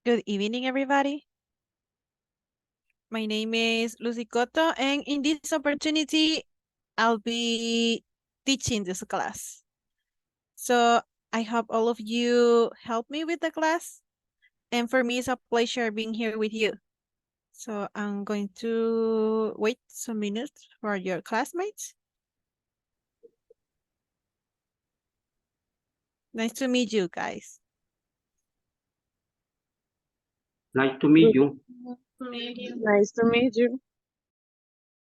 Good evening, everybody. My name is Lucy Cotto, and in this opportunity, I'll be teaching this class. So I hope all of you help me with the class. And for me, it's a pleasure being here with you. So I'm going to wait some minutes for your classmates. Nice to meet you guys. Nice to meet you. Nice to meet you.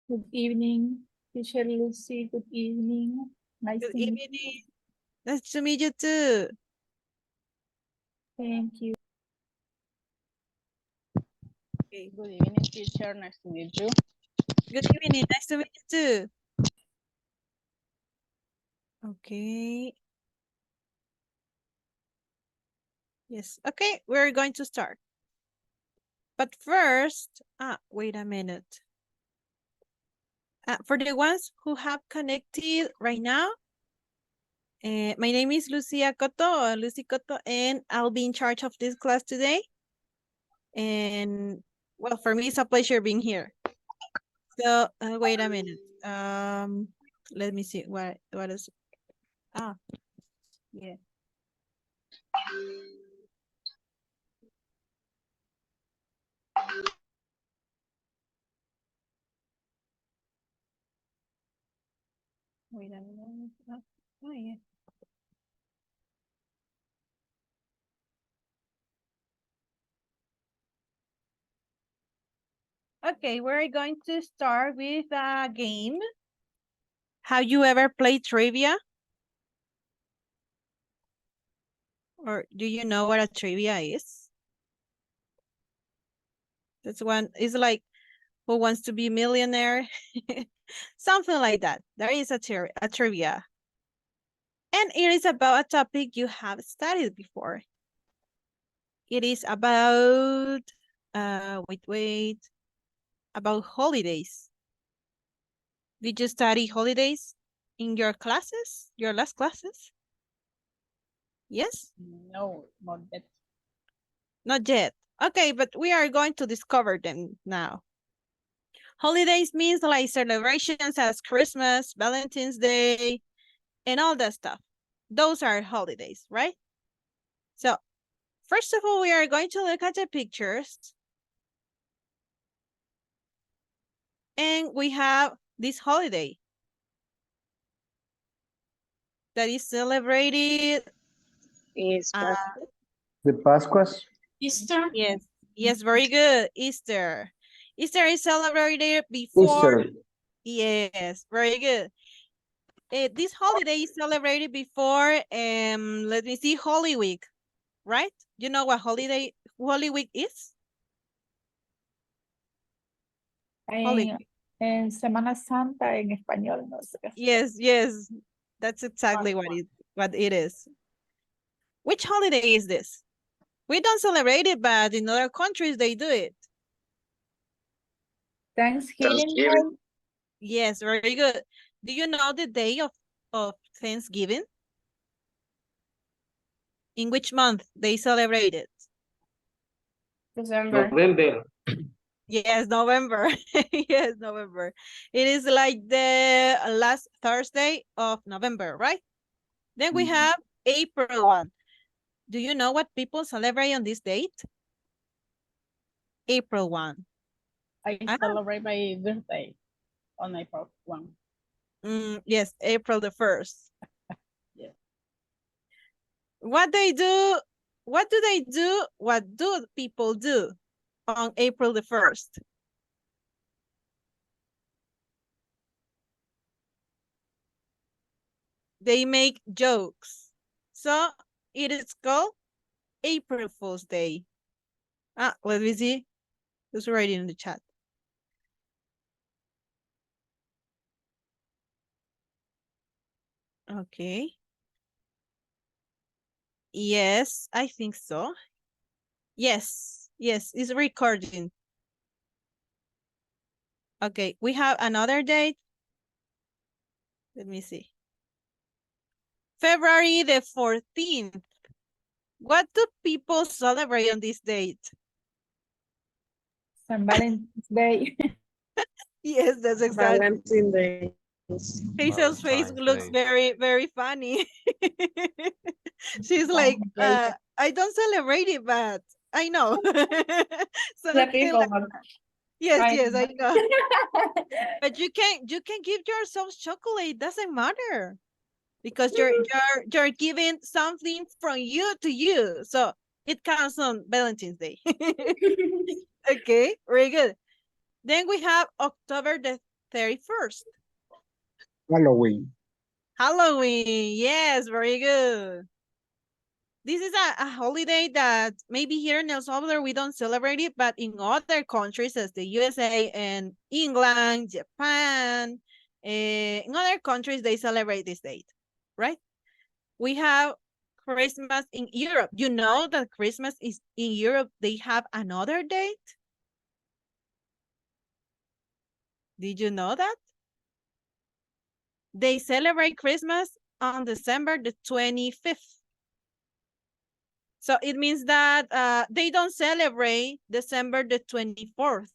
Good evening, teacher Lucy. Good evening. Nice Good to meet evening. Nice to meet you too. you. Thank you. Okay. Good evening, teacher. Nice to meet you. Good evening. Nice to meet you too. Okay. Yes. Okay, we're going to start. But first, wait a minute. For the ones who have connected right now, my name is Lucia Cotto, Lucy Cotto, and I'll be in charge of this class today. And well, for me, it's a pleasure being here. So wait a minute. Let me see what is. Yeah. Wait a minute. Oh yeah. Okay, we're going to start with a game. Have you ever played trivia? Or do you know what a trivia is? That's one, it's like Who Wants to Be a Millionaire? Something like that. There is a trivia. And it is about a topic you have studied before. It is about, wait, about holidays. Did you study holidays in your classes, your last classes? Yes? No, not yet. Not yet. Okay, but we are going to discover them now. Holidays means like celebrations as Christmas, Valentine's Day, and all that stuff. Those are holidays, right? So, first of all, we are going to look at the pictures. And we have this holiday that is celebrated. Is The Pascuas. Easter. Yes, very good. Easter. Easter is celebrated before. Easter. Yes, very good. This holiday is celebrated before, let me see, Holy Week, right? You know what Holy Week is? Holy Week. En Semana Santa en español, no sé. Yes, that's exactly what it is. Which holiday is this? We don't celebrate it, but in other countries they do it. Thanksgiving. Yes, very good. Do you know the day of Thanksgiving? In which month they celebrate it? December. November. Yes, November. Yes, November. It is like the last Thursday of November, right? Then we have April 1. Do you know what people celebrate on this date? April 1. I celebrate my birthday on April 1. Yes, April the 1st. Yeah. What do they do? What do people do on April the 1st? They make jokes. So it is called April Fool's Day. Let me see. Just write it in the chat. Okay. Yes, I think so. Yes, it's recording. Okay, we have another date. Let me see. February the 14th. What do people celebrate on this date? San Valentine's Day. Yes, that's exactly. Valentine's Day. Hazel's face Valentine's looks Day. very, very funny. She's like, I don't celebrate it, but I know. The Something people. like, yes, I yes, I know. know. But you can give yourself chocolate. Doesn't matter because you're giving something from you to you. So it counts on Valentine's Day. Okay, very good. Then we have October the 31st. Halloween. Halloween. Yes, very good. This is a holiday that maybe here in El Salvador we don't celebrate it, but in other countries as the USA and England, Japan, in other countries they celebrate this date, right? We have Christmas in Europe. You know that Christmas is in Europe, they have another date? Did you know that? They celebrate Christmas on December the 25th. So it means that they don't celebrate December the 24th.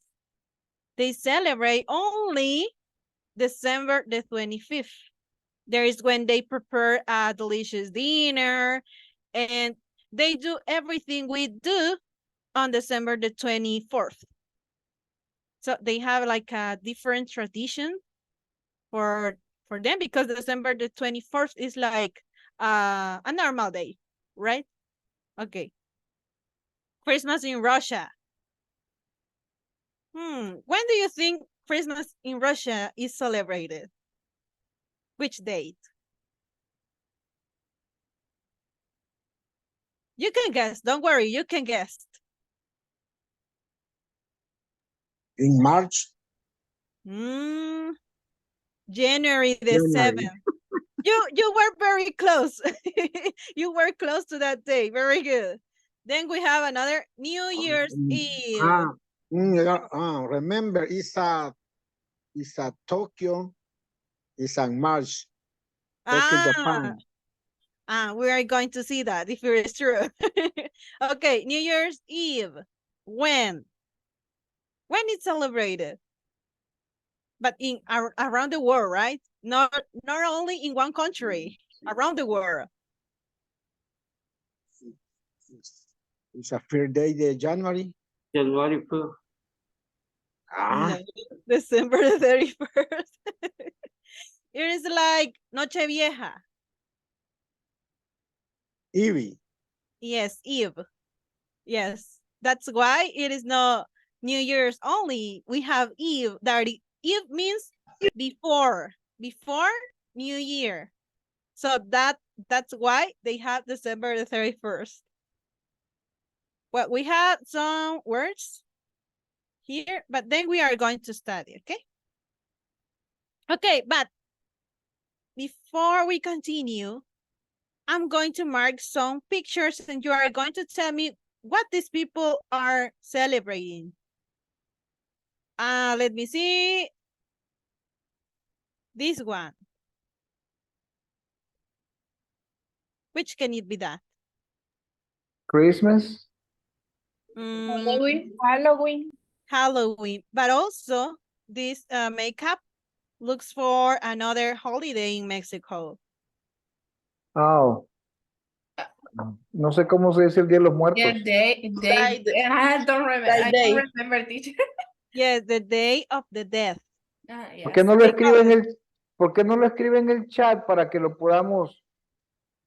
They celebrate only December the 25th. There is when they prepare a delicious dinner and they do everything we do on December the 24th. So they have like a different tradition for them because December the 24th is like a normal day, right? Okay. Christmas in Russia. When do you think Christmas in Russia is celebrated? Which date? You can guess. Don't worry, you can guess. In March. January the January. 7th. You were very close. You were close to that day. Very good. Then we have another New Year's Eve. Remember, it's a Tokyo. It's in March. Tokyo, Japan. We are going to see that if it is true. Okay, New Year's Eve. When? When it's celebrated? But in around the world, right? Not only in one country, around the world. It's a fair day, the January. January 1st. No, December the 31st. It is like Noche Vieja. Eve. Yes, Eve. Yes, that's why it is not New Year's only. We have Eve. That Eve means before New Year. So that's why they have December the 31st. Well, we have some words here, but then we are going to study, okay? Okay, but before we continue, I'm going to mark some pictures and you are going to tell me what these people are celebrating. Let me see. This one. Which can it be that? Christmas. Halloween. Halloween. But also, this makeup looks for another holiday in Mexico. Oh. No sé cómo se dice el Día de los Muertos. I don't remember, teacher. Yes, the Day of the Dead. ¿Por qué no lo escribe en el, por qué no lo escribe en el chat para que lo podamos?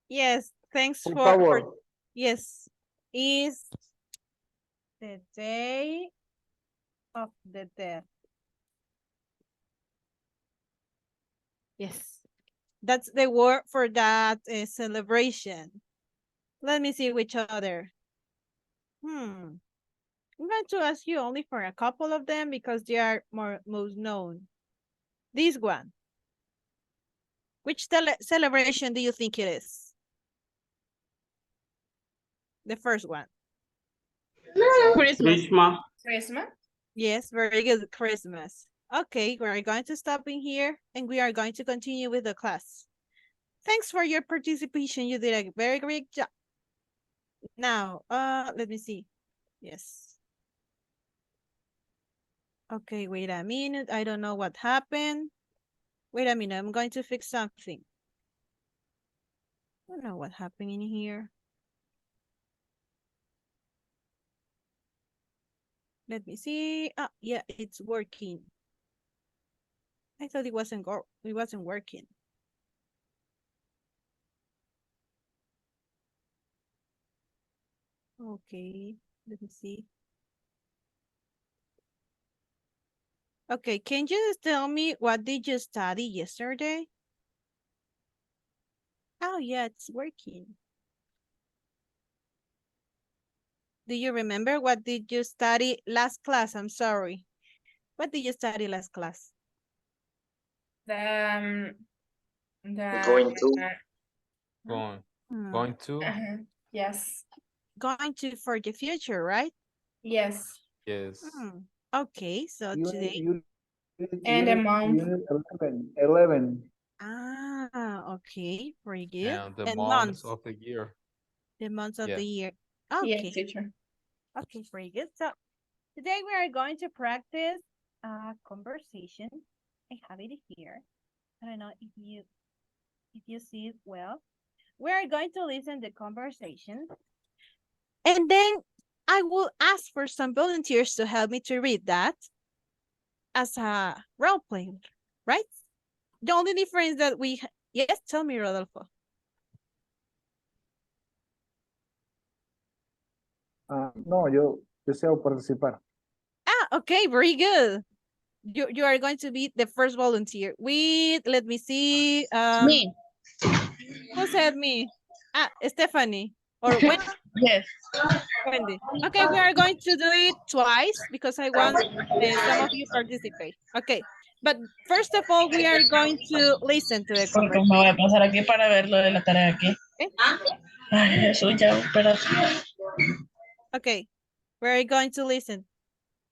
Yes, thanks Por for favor. yes. Is the Day of the Dead. Yes, that's the word for that celebration. Let me see which other. I'm going to ask you only for a couple of them because they are most known. This one. Which celebration do you think it is? The first one. Christmas. Yes, very good. Christmas. Okay, we're going to stop in here and we are going to continue with the class. Thanks for your participation. You did a very great job. Now, let me see. Yes. Okay, wait a minute. I don't know what happened. Wait a minute. I'm going to fix something. I don't know what happened in here. Let me see. Ah, yeah, it's working. I thought it wasn't working. Okay, let me see. Okay, can you tell me what did you study yesterday? Oh, yeah, it's working. Do you remember what did you study last class? I'm sorry. What did you study last class? The Going to. Hmm. Going to. yes. Going to for the future, right? Yes. Yes. Okay, so today. And a month. Unit 11. Ah, okay, very good. And the And months of the year. The months of Yeah. the year. Yes, Okay, teacher. okay, very good. So today we are going to practice a conversation. I have it here. I don't know if you see it well. We are going to listen the conversation, and then I will ask for some volunteers to help me to read that as a role play, right? The only difference that yes, tell me, Rodolfo. No, yo deseo participar. Ah, okay, very good. You are going to be the first volunteer. Let me see. Me. Who said me? Ah, Stephanie. Or Wendy. Yes. Wendy. Okay, we are going to do it twice because I want some of you participate. Okay, but first of all, we are going to listen to the Porque me voy a conversation. pasar aquí para ver lo de la tarea aquí. Okay? Ay, Jesús, ya, espérate. Okay, we're going to listen.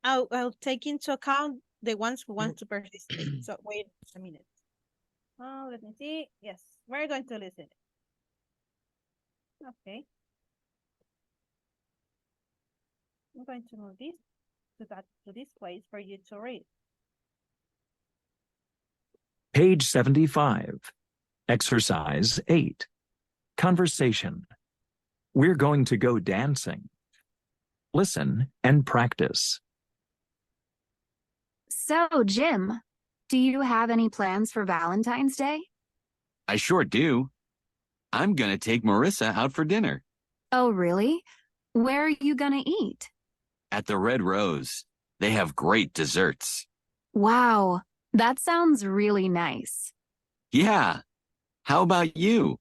I'll take into account the ones who want to participate. So wait a minute. Oh, let me see. Yes, we're going to listen. Okay. I'm going to move this to this place for you to read. Page 75. Exercise 8. Conversation. We're going to go dancing. Listen and practice. So, Jim, do you have any plans for Valentine's Day? I sure do. I'm gonna take Marissa out for dinner Oh, really? Where are you gonna eat? at the Red Rose. They have great desserts. Wow, that sounds really nice. Yeah. How about you?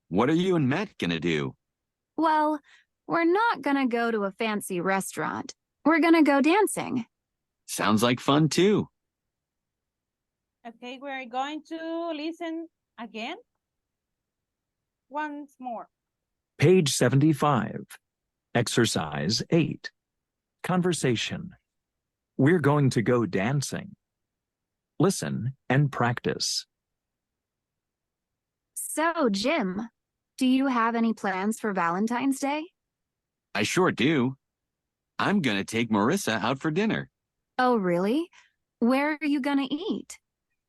What are you and Matt gonna do? Well, we're not gonna go to a fancy restaurant. We're gonna go dancing. Sounds like fun too. Okay, we're going to listen again. Once more. Page 75. Exercise 8. Conversation. We're going to go dancing. Listen and practice. So, Jim, do you have any plans for Valentine's Day? I sure do. I'm gonna take Marissa out for dinner Oh, really? Where are you gonna eat?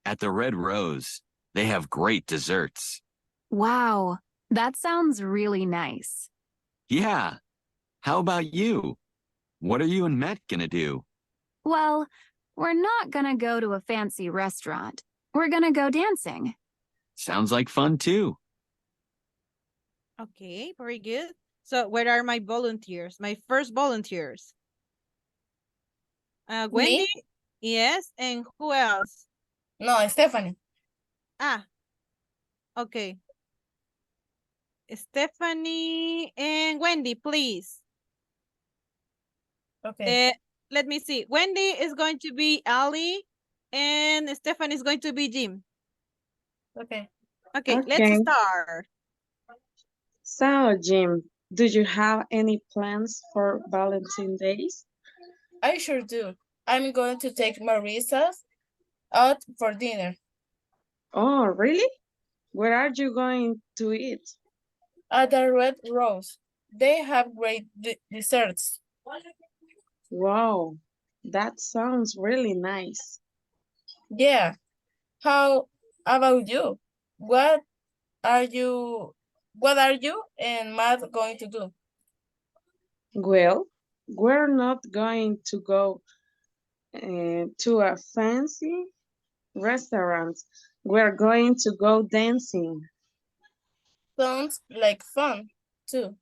at the Red Rose. They have great desserts. Wow, that sounds really nice. Yeah. How about you? What are you and Matt gonna do? Well, we're not gonna go to a fancy restaurant. We're gonna go dancing. Sounds like fun too. Okay, very good. So where are my volunteers? My first volunteers. Wendy? Me? Yes, and who else? No, Stephanie. Ah, okay. Stephanie and Wendy, please. Okay. Let me see. Wendy is going to be Ali, and Stephanie is going to be Jim. Okay. Okay, let's Okay. start. So, Jim, do you have any plans for Valentine's Day? I sure do. I'm going to take Marissa out for dinner Oh, really? Where are you going to eat? at the Red Rose. they have great desserts. Wow, that sounds really nice. Yeah. How about you? What are you what are you and Matt going to do? Well, we're not going to go to a fancy restaurant. We're going to go dancing. Sounds like fun too.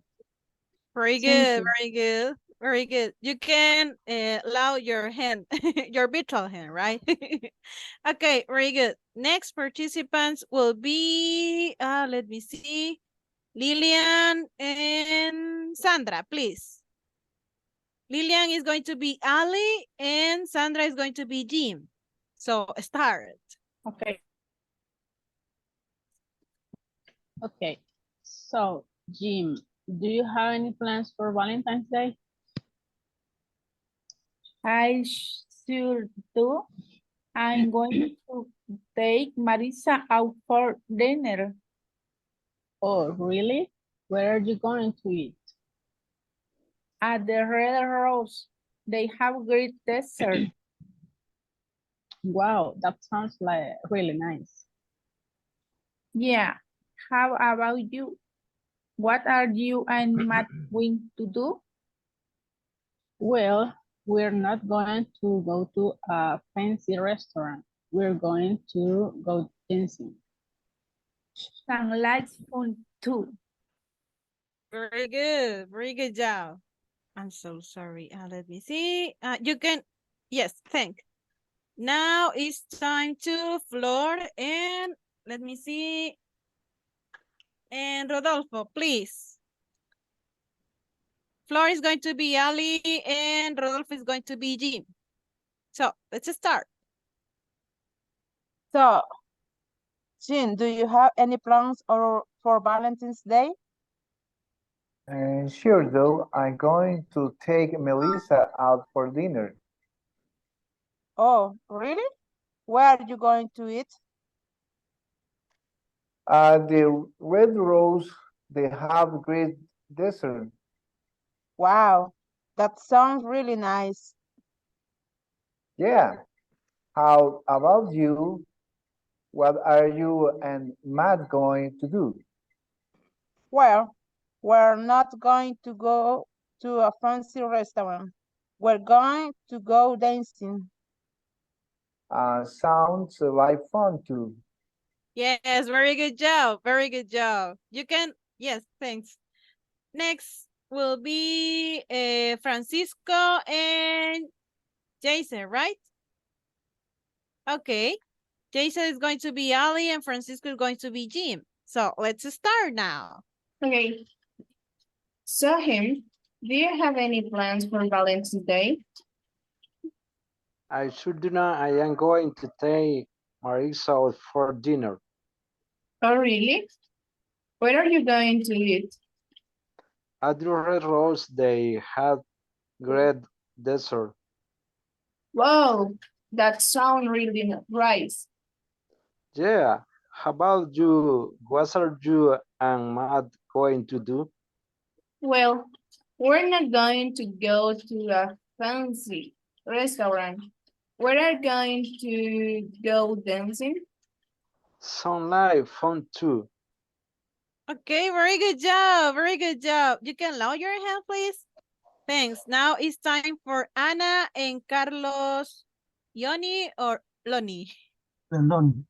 Very Thank good, you. very good, very good. You can allow your hand, your virtual hand, right? Okay, very good. Next participants will be, let me see, Lilian and Sandra, please. Lilian is going to be Ali and Sandra is going to be Jim. So start. Okay. Okay. So, Jim, do you have any plans for Valentine's Day? I sure do. I'm going to take Marisa out for dinner. Oh, really? Where are you going to eat? At the Red Rose, they have great dessert. Wow, that sounds like really nice. Yeah. How about you? What are you and Matt going to do? Well, we're not going to go to a fancy restaurant. We're going to go dancing. Sounds like fun too. Very good job. I'm so sorry. Let me see. You can, yes, thank. Now it's time to Flor and let me see. And Rodolfo, please. Flor is going to be Ali and Rodolfo is going to be Jim. So let's start. So, Jean, do you have any plans for Valentine's Day? Sure, though, I'm going to take Melissa out for dinner. Oh, really? Where are you going to eat? The Red Rose, they have great dessert. Wow, that sounds really nice. Yeah. How about you? What are you and Matt going to do? Well, we're not going to go to a fancy restaurant. We're going to go dancing. Sounds like fun too. Yes, very good job. Very good job. You can, yes, thanks. Next will be Francisco and Jason, right? Okay. Jason is going to be Ali and Francisco is going to be Jim. So let's start now. Okay. So him, do you have any plans for Valentine's Day? I sure do not. I am going to take Marisa out for dinner. Oh, really? Where are you going to eat? At the Red Rose, they had great dessert. Wow, that sounds really nice. Yeah. How about you? What are you and Matt going to do? Well, we're not going to go to a fancy restaurant. We are going to go dancing. Sound like fun too. Okay, very good job. Very good job. You can lower your hand, please. Thanks. Now it's time for Ana and Carlos. Yoni or Loni? Perdón.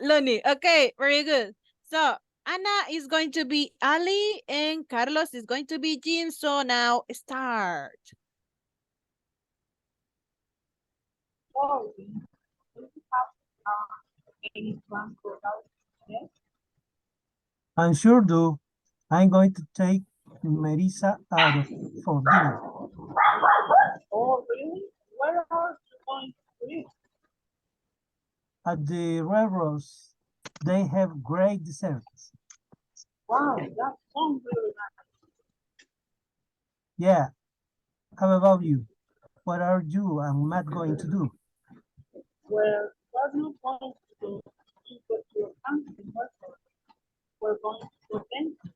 Loni. Okay, very good. So Ana is going to be Ali and Carlos is going to be Jim. So now start. Oh, do you have any plans for Valentine's Day? I sure do. I'm going to take Marisa out for dinner. Oh, really? Where are you going to eat? At the railroads, they have great desserts. Wow, that sounds really nice. Yeah. How about you? What are you and Matt going to do? Well, we're not going to go to a fancy restaurant. We're going to go dancing.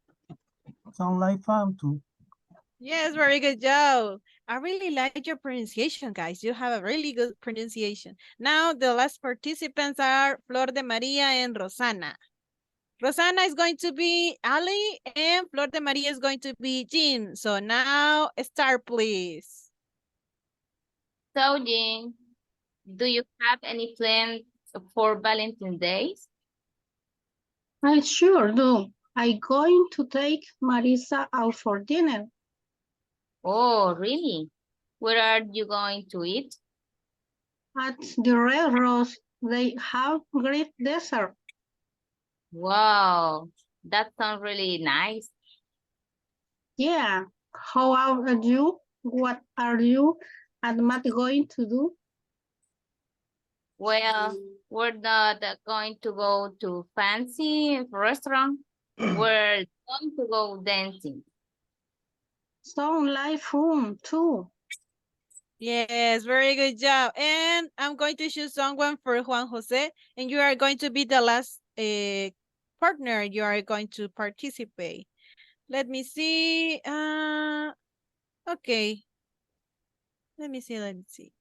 Sound like fun too. Yes, very good job. I really like your pronunciation, guys. You have a really good pronunciation. Now, the last participants are Flor de Maria and Rosana. Rosana is going to be Ali, and Flor de Maria is going to be Jean. So now, start, please. So, Jean, do you have any plans for Valentine's Day? I sure do. I'm going to take Marisa out for dinner Oh, really? Where are you going to eat? at the Red Rose. They have great dessert. Wow, that sounds really nice. Yeah. How about you? What are you and Matt going to do? Well, we're not going to go to fancy restaurant. We're going to go dancing. Sound like fun too. Yes, very good job. And I'm going to choose someone for Juan Jose, and you are going to be the last partner. You are going to participate. Let me see. Okay. Let me see.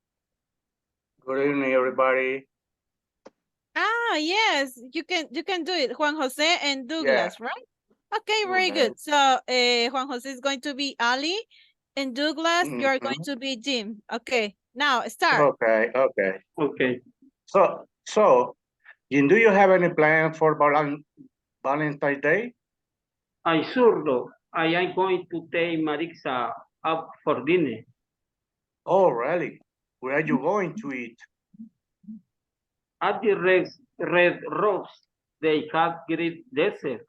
Good evening, everybody. Ah, yes, you can do it. Juan Jose and Douglas, right? Okay, very good. So Juan Jose is going to be Ali, and Douglas, you are going to be Jim. Okay, now start. Okay. So, Jim, do you have any plan for Valentine's Day? I sure do. I am going to take Marisa out for dinner. Oh, really? Where are you going to eat? At the Red Rose, they have great dessert.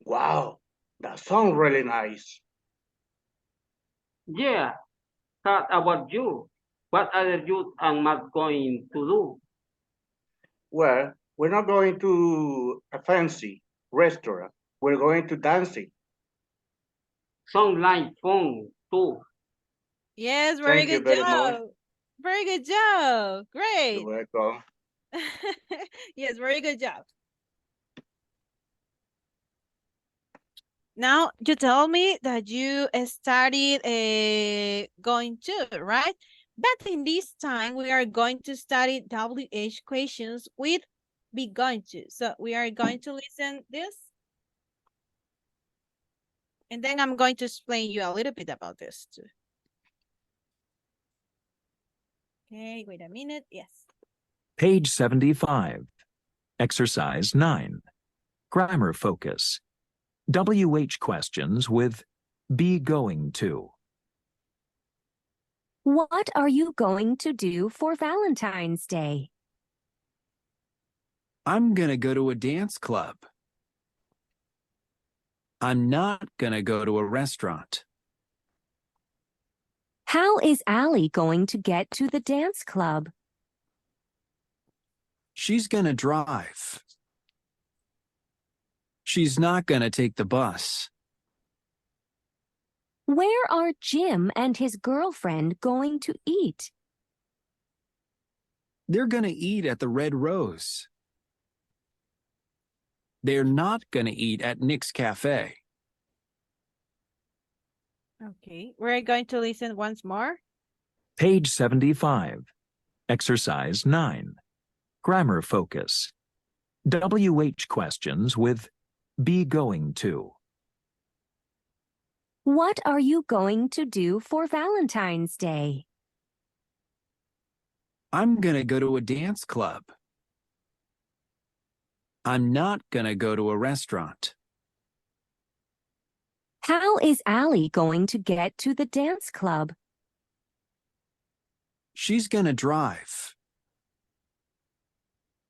Wow, that sounds really nice. Yeah. How about you? What are you and Matt going to do? Well, we're not going to a fancy restaurant. We're going to dancing. Sound like fun too. Yes, very Thank you good very much. job. Very good job. Great. You're welcome. Yes, very good job. Now, you told me that you started going to, right? But in this time, we are going to study WH questions with be going to. So we are going to listen this. And then I'm going to explain you a little bit about this too. Okay, wait a minute. Yes. Page 75. Exercise 9. Grammar focus. WH questions with be going to. What are you going to do for Valentine's Day? I'm gonna go to a dance club. I'm not gonna go to a restaurant. How is Allie going to get to the dance club? She's gonna drive. She's not gonna take the bus. Where are Jim and his girlfriend going to eat? They're gonna eat at the Red Rose. They're not gonna eat at Nick's Cafe. Okay, we're going to listen once more. Page 75. Exercise 9. Grammar focus. WH questions with be going to. What are you going to do for Valentine's Day? I'm gonna go to a dance club. I'm not gonna go to a restaurant. How is Allie going to get to the dance club? She's gonna drive.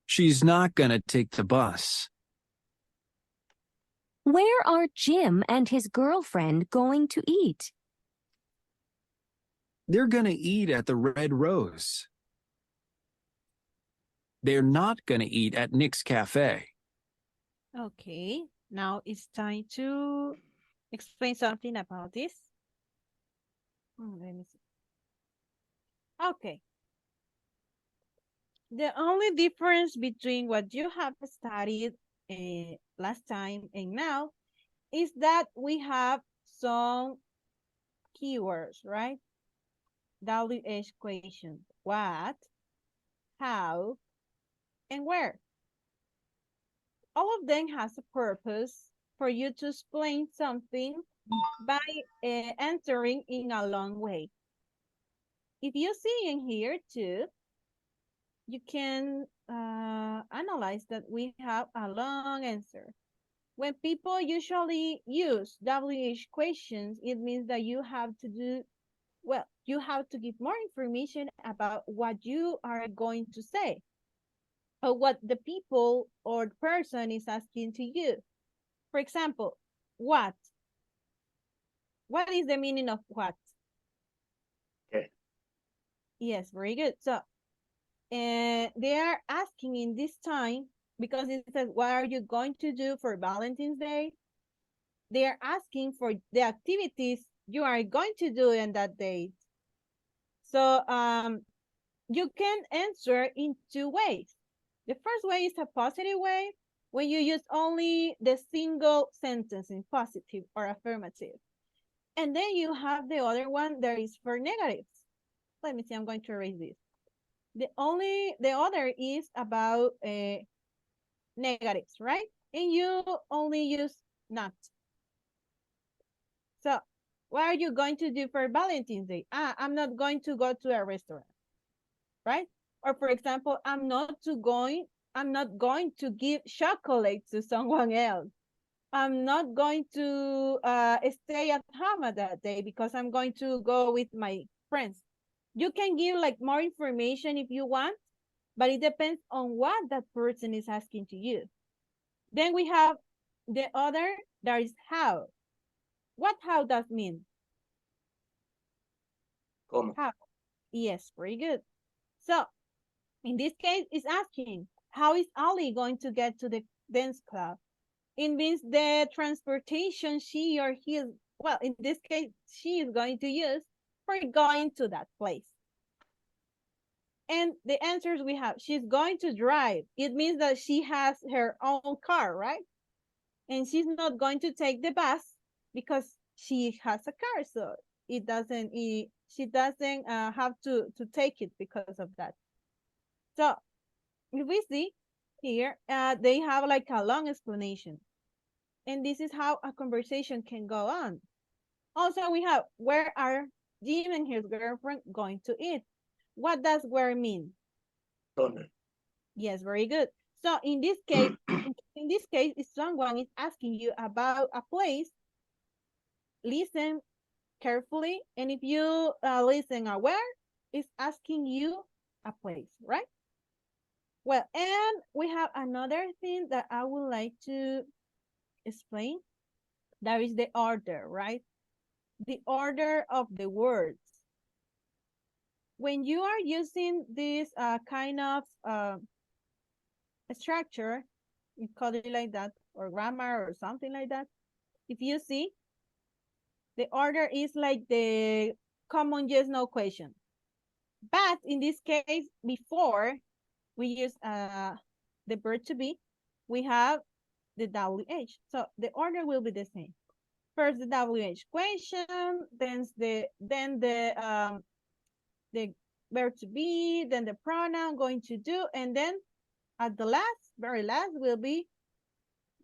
She's not gonna take the bus. Where are Jim and his girlfriend going to eat? They're gonna eat at the Red Rose. They're not gonna eat at Nick's Cafe. Okay, now it's time to explain something about this. Let me see. Okay. The only difference between what you have studied last time and now is that we have some keywords, right? WH questions. What, how, and where. All of them has a purpose for you to explain something by answering in a long way. If you see in here too, you can analyze that we have a long answer. When people usually use WH questions, it means that you have to do, well, you have to give more information about what you are going to say or what the people or person is asking to you. For example, what? What is the meaning of what? Okay. Yes, very good. So they are asking in this time, because it says, what are you going to do for Valentine's Day? They are asking for the activities you are going to do in that date. So you can answer in two ways. The first way is a positive way, when you use only the single sentence in positive or affirmative. And then you have the other one that is for negatives. Let me see, I'm going to erase this. The other is about negatives, right? And you only use not. So what are you going to do for Valentine's Day? I'm not going to go to a restaurant, right? Or for example, I'm not going to give chocolate to someone else. I'm not going to stay at home at that day because I'm going to go with my friends. You can give like more information if you want, but it depends on what that person is asking to you. Then we have the other, that is how. What how does mean? ¿Cómo? How? Yes, very good. So in this case, it's asking, how is Ali going to get to the dance club? It means the transportation she or he is, well, in this case, she is going to use for going to that place. And the answers we have, she's going to drive. It means that she has her own car, right? And she's not going to take the bus because she has a car. So she doesn't have to take it because of that. So if we see here, they have like a long explanation. And this is how a conversation can go on. Also, we have, where are Jim and his girlfriend going to eat? What does where mean? ¿Dónde? Yes, very good. So in this case, if someone is asking you about a place, listen carefully. And if you listen aware, it's asking you a place, right? Well, and we have another thing that I would like to explain. That is the order, right? The order of the words. When you are using this kind of structure, you call it like that, or grammar or something like that, if you see, the order is like the common yes no question. But in this case, before we use the verb to be, we have the WH. So the order will be the same. First the WH question, then the verb to be, then the pronoun going to do, and then at the last, very last, will be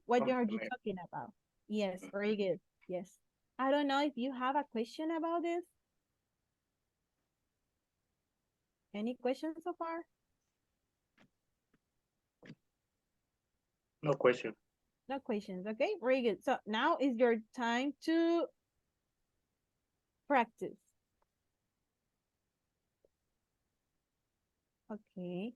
what are you talking about. Yes, very good. Yes. I don't know if you have a question about this. Any questions so far? No question. No questions. Okay, very good. So now is your time to practice. Okay.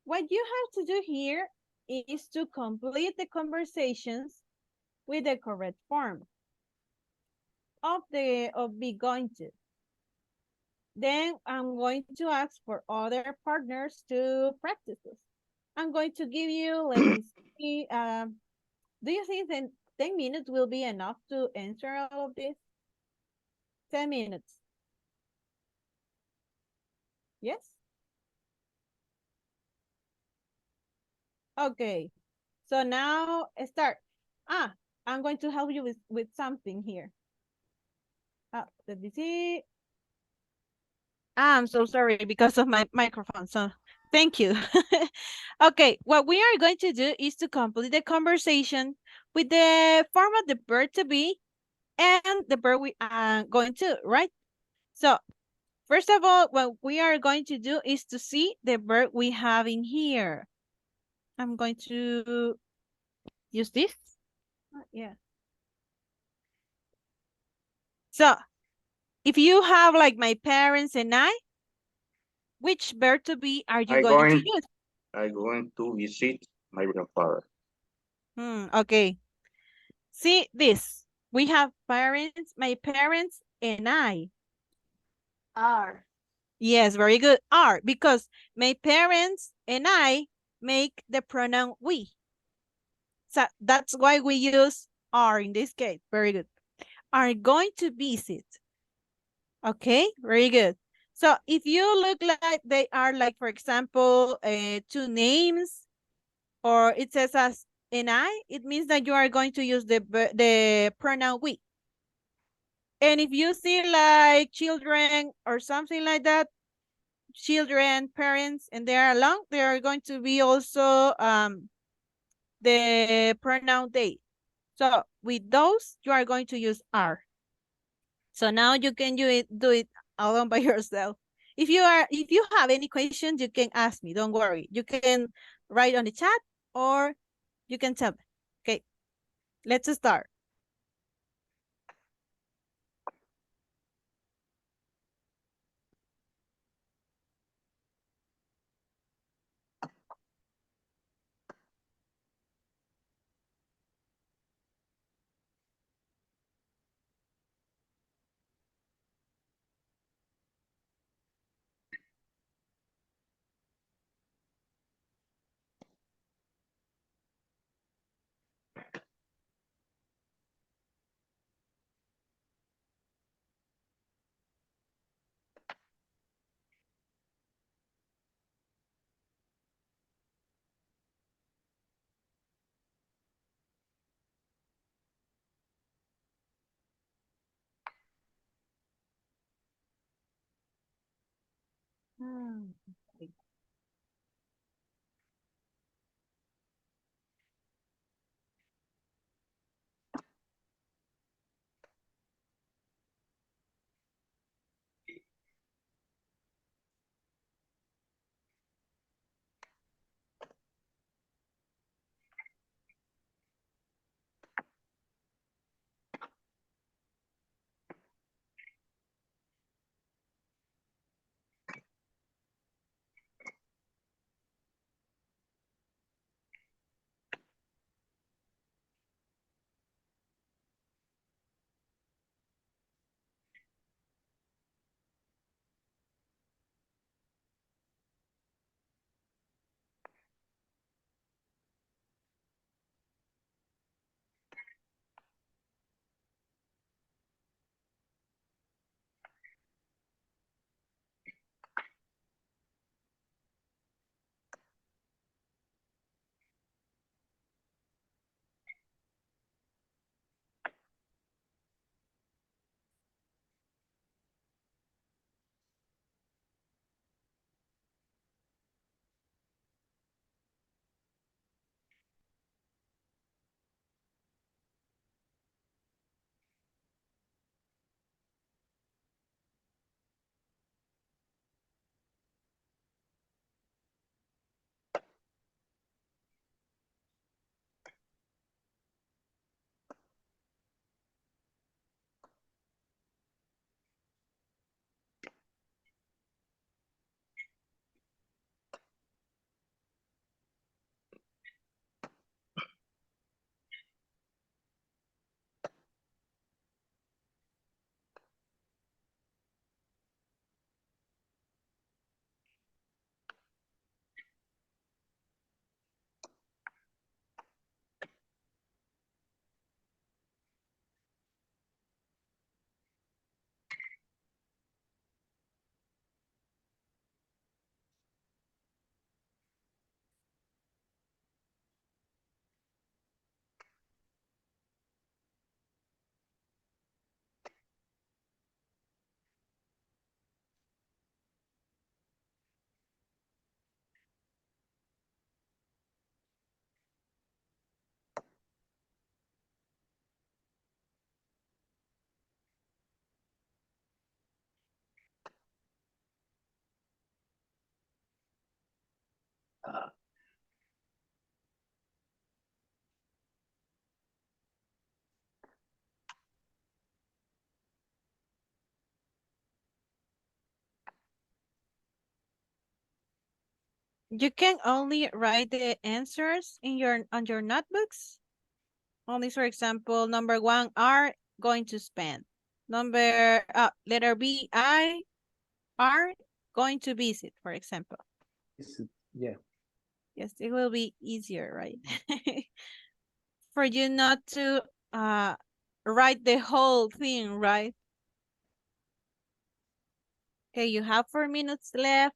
What you have to do here is to complete the conversations with the correct form of be going to. Then I'm going to ask for other partners to practice this. I'm going to give you, let me see, do you think 10 minutes will be enough to answer all of this? 10 minutes. Yes? Okay. So now start. I'm going to help you with something here. Let me see. I'm so sorry because of my microphone. So thank you. Okay, what we are going to do is to complete the conversation with the form of the verb to be and the verb we are going to, right? So first of all, what we are going to do is to see the verb we have in here. I'm going to use this. Yeah. So if you have like my parents and I, which verb to be are you going to use? I'm going to visit my grandfather. Okay. See this. We have parents, my parents, and I. Are. Yes, very good. Are, because my parents and I make the pronoun we. So that's why we use are in this case. Very good. Are going to visit. Okay, very good. So if you look like they are like, for example, two names, or it says as an I, it means that you are going to use the pronoun we. And if you see like children or something like that, children, parents, and they are alone, they are going to be also the pronoun they. So with those, you are going to use are. So now you can do it alone by yourself. If you have any questions, you can ask me. Don't worry. You can write on the chat or you can tell me. Okay, let's start. Okay. You can only write the answers in your notebooks. Only, for example, number 1 are going to spend. Number letter B, I are going to visit, for example. Yeah. Yes, it will be easier, right? For you not to write the whole thing, right? Okay, you have 4 minutes left.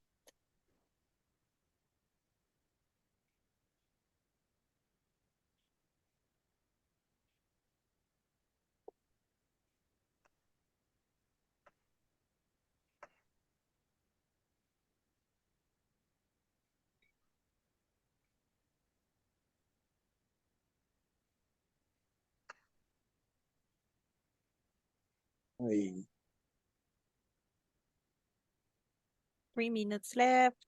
Ay, 3 minutes left.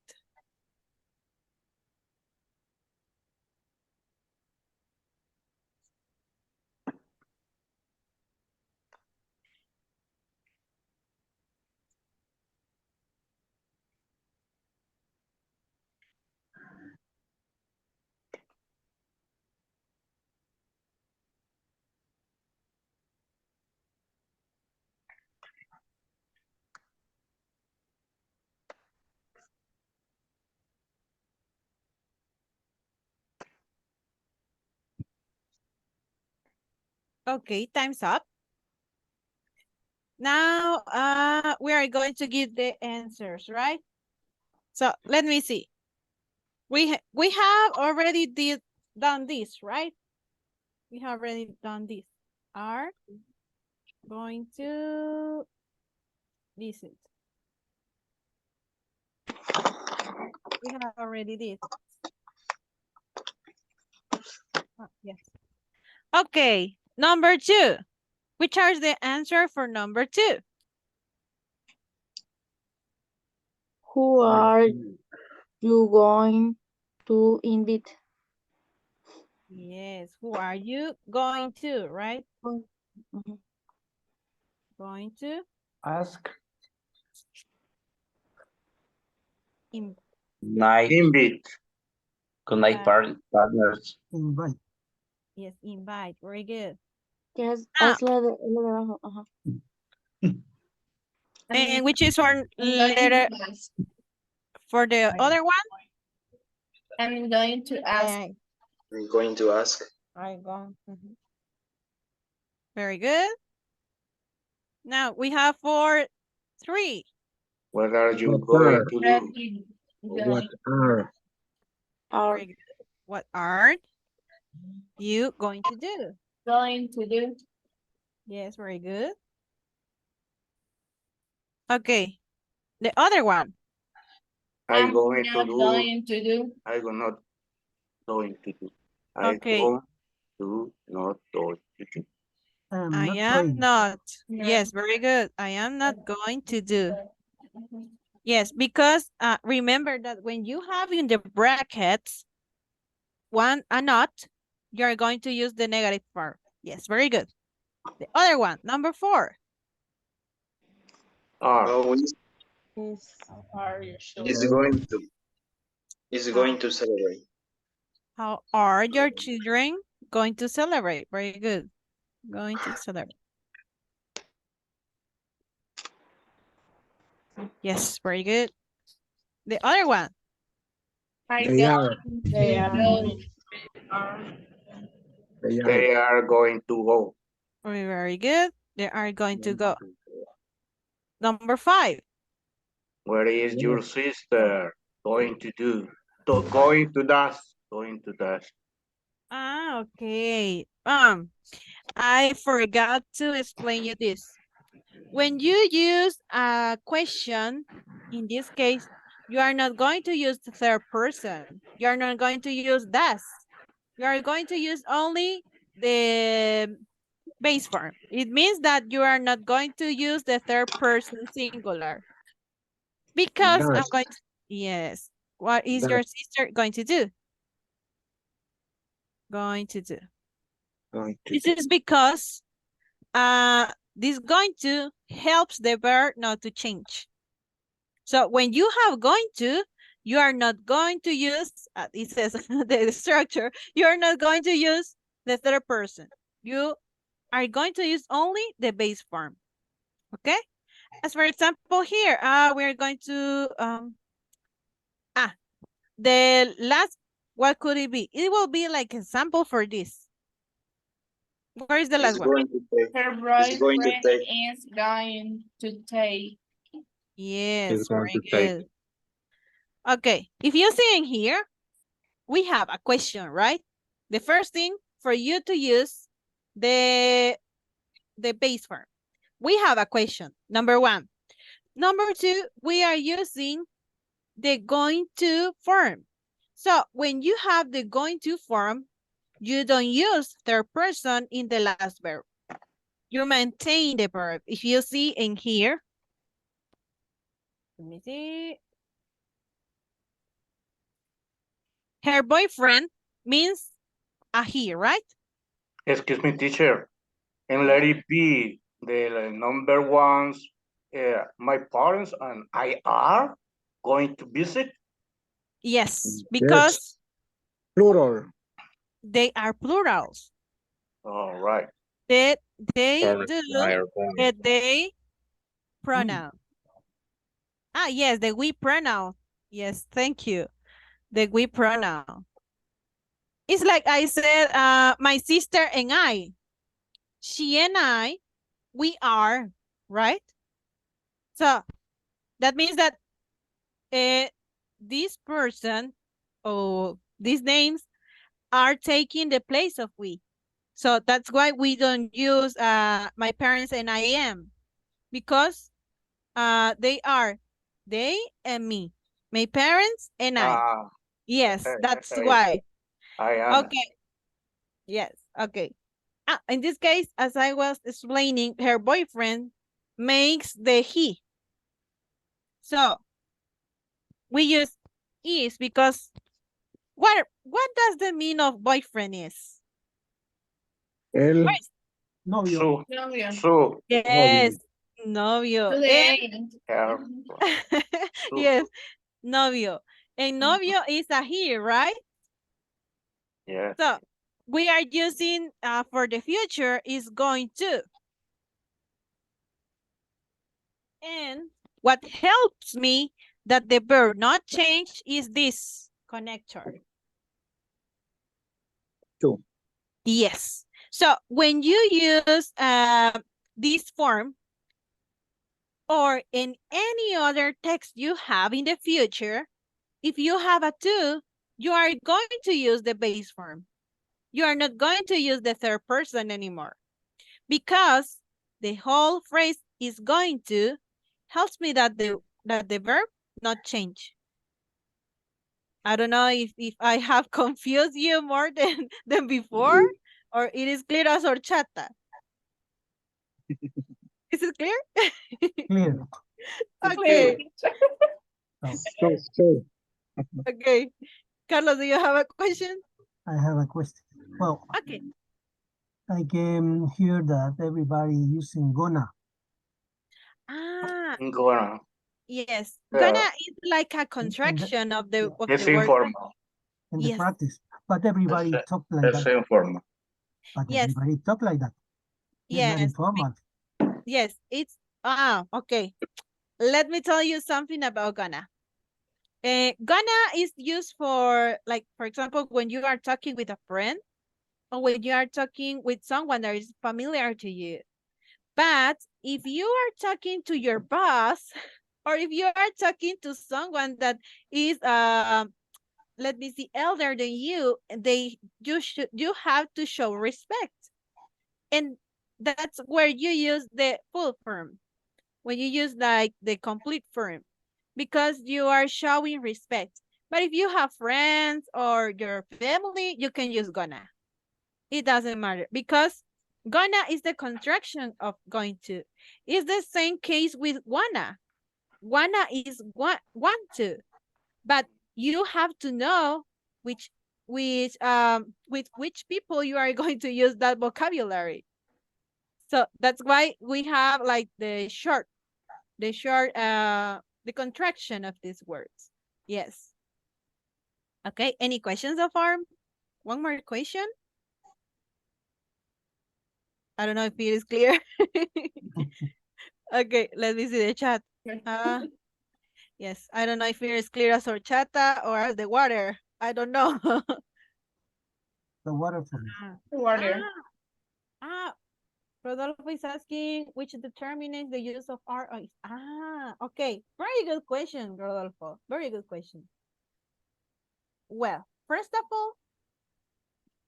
Okay, time's up. Now we are going to give the answers, right? So let me see. We have already done this, right? We have already done this. Are going to visit. We have already did. Yes. Okay, number 2. Which are the answer for number 2? Who are you going to invite? Yes, who are you going to, right? Mhm. Going to Ask. night, Invite. good night partners. Invite. Yes, invite. Very good. Yes, Now, haz lo de abajo. Ajá. and which is for I'm going letter to ask. for the other one? I'm going to ask. I'm going to ask. I go. Very good. Now we have for 3. What are you What going are, to Where are do? you what going? are, Very good. What are you going to do? Going to do. Yes, very good. Okay, the other one. I I'm going to not do. going to do. I go not going to do. I Okay, go to not going to do. I Not am playing. not. No. Yes, very good. I am not going to do. Yes, because remember that when you have in the brackets one a not, you're going to use the negative part. Yes, very good. The other one, number 4. Are. oh, is going to, is going to celebrate. How are your children going to celebrate? Very good. Going to celebrate. Yes, very good. The other one. Are They are, going They to are go. They are going to go. Very good. They are going to go. Number 5. Where is your sister going to do? Going to dash. Going to dash. Okay. I forgot to explain you this. When you use a question, in this case, you are not going to use the third person. You are not going to use das. You are going to use only the base form. It means that you are not going to use the third person singular. Because I'm going to, yes. What is That- your sister going to do? Going to do. Going to This do. is because this going to helps the verb not to change. So when you have going to, you are not going to use, it says the structure, you are not going to use the third person. You are going to use only the base form. Okay? As for example here, we're going to, the last, what could it be? It will be like example for this. Where is the Is last one? going to take. Her Is going to boyfriend take. is going to take. Yes, going very to take. good. Okay, if you see in here, we have a question, right? The first thing for you to use the base form. We have a question, number one. Number two, we are using the going to form. So when you have the going to form, you don't use third person in the last verb. You maintain the verb. If you see in here, let me see. Her boyfriend means a he, right? Excuse me, teacher. And let it be the number ones. My parents and I are going to visit. Yes, because Yes. Plural. they are plurals. All right. They Parents do and I are going. a they pronoun. Yes, the we pronoun. Yes, thank you. The we pronoun. It's like I said, my sister and I. She and I, we are, right? So that means that this person or these names are taking the place of we. So that's why we don't use my parents and I am, because they are they and me, my parents and I. Yes, that's why. I am. Okay. Yes. Okay. In this case, as I was explaining, her boyfriend makes the he. So we use is because what does the mean of boyfriend is? El. What is- Novio. So. Yes, novio. To the And end. yes, novio. And novio is a he, right? Yeah. So we are using for the future is going to. And what helps me that the verb not change is this connector. To. Yes. So when you use this form or in any other text you have in the future, if you have a to, you are going to use the base form. You are not going to use the third person anymore because the whole phrase is going to helps me that the verb not change. I don't know if I have confused you more than before, or it is clear as horchata. Is it clear? Clear. Okay. So. Okay. Carlos, do you have a question? I have a question. Well, Okay. I can hear that everybody using gonna. Gonna. Yes. Yeah. Gonna is like a contraction of the It's word. informal. In the Yes. practice, but everybody talk like It's that. informal. But Yes. everybody talk like that. It's not Yes. informal. Yes. It's okay. Let me tell you something about gonna. Gonna is used for, like, for example, when you are talking with a friend or when you are talking with someone that is familiar to you. But if you are talking to your boss or if you are talking to someone that is, let me see, elder than you, you have to show respect. And that's where you use the full form. When you use like the complete form, because you are showing respect. But if you have friends or your family, you can use gonna. It doesn't matter because gonna is the contraction of going to. It's the same case with wanna. Wanna is want to. But you have to know with which people you are going to use that vocabulary. So that's why we have like the contraction of these words. Yes. Okay, any questions so far? One more question. I don't know if it is clear. Okay, let me see the chat. Yes, I don't know if it is clear as horchata or as the water. I don't know. The water for me. Water. Rodolfo is asking which determines the use of R. Okay. Very good question, Rodolfo. Very good question. Well, first of all,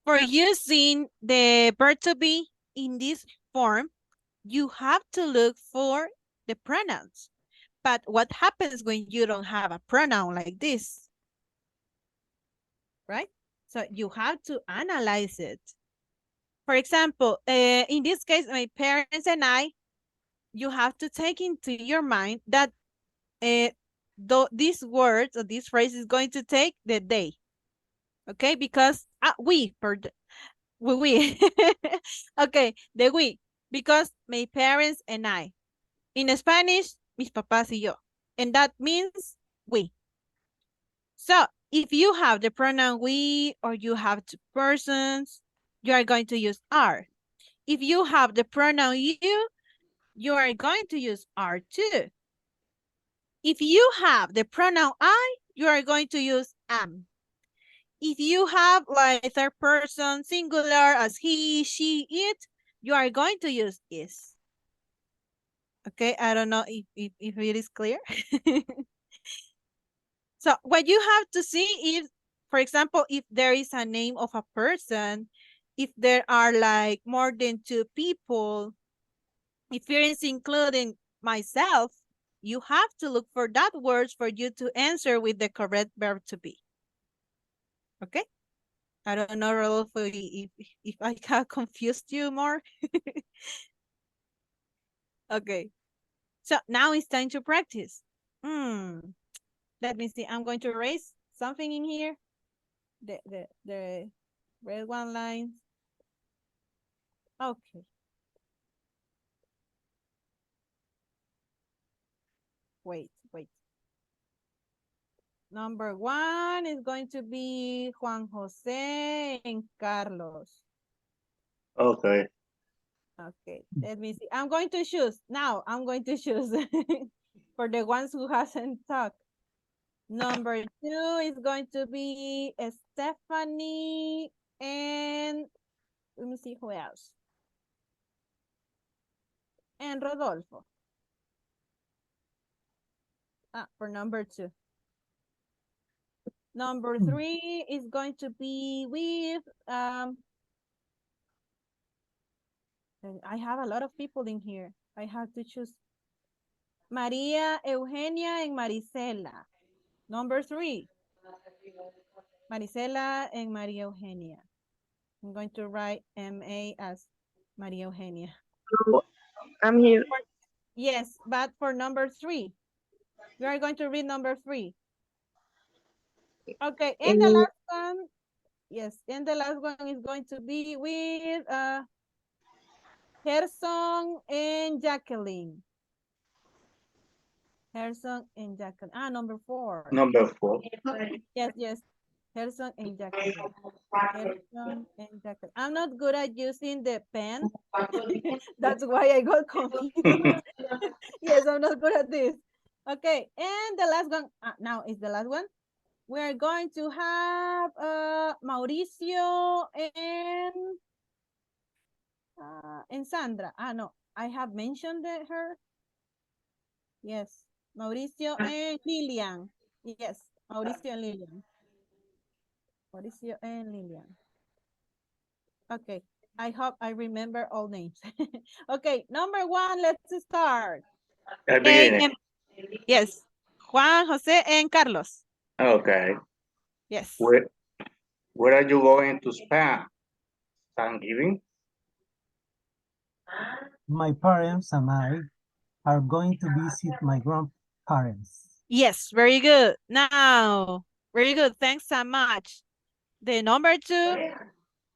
for using the verb to be in this form, you have to look for the pronouns. But what happens when you don't have a pronoun like this? Right? So you have to analyze it. For example, in this case, my parents and I, you have to take into your mind that these words or this phrase is going to take the they. Okay, because we. Okay, the we, because my parents and I. In Spanish, mis papás y yo. And that means we. So if you have the pronoun we or you have two persons, you are going to use are. If you have the pronoun you are going to use are too. If you have the pronoun I, you are going to use am. If you have like third person singular as he, she, it, you are going to use is. Okay, I don't know if it is clear. So what you have to see is, for example, if there is a name of a person, if there are like more than two people, if it is including myself, you have to look for that word for you to answer with the correct verb to be. Okay? I don't know, Rodolfo, if I have confused you more. Okay. So now it's time to practice. Let me see. I'm going to erase something in here. The red one line. Okay. Wait. Number 1 is going to be Juan Jose and Carlos. Okay. Okay, let me see. I'm going to choose. Now, I'm going to choose for the ones who hasn't talked. Number 2 is going to be Stephanie and let me see who else. And Rodolfo. For number 2. Number 3 is going to be with and I have a lot of people in here. I have to choose Maria Eugenia and Marisela. Number 3. Marisela and Maria Eugenia. I'm going to write MA as Maria Eugenia. I'm here. Yes, but for number 3. We are going to read number 3. Okay, and the last one. Yes, and the last one is going to be with Gerson and Jacqueline. Gerson and Jacqueline. Number 4. Number 4. Yes. Gerson and Jacqueline. Gerson and Jacqueline. I'm not good at using the pen. That's why I got confused. Yes, I'm not good at this. Okay, and the last one. Now is the last one. We're going to have Mauricio and Sandra. No, I have mentioned her. Yes, Mauricio and Lilian. Yes, Mauricio and Lilian. Mauricio and Lilian. Okay, I hope I remember all names. Okay, number 1, let's start. Yes, Juan, Jose, and Carlos. Okay. Yes. Where are you going to spend Thanksgiving? My parents and I are going to visit my grandparents. Yes, very good. Now, Very good. Thanks so much. The number 2,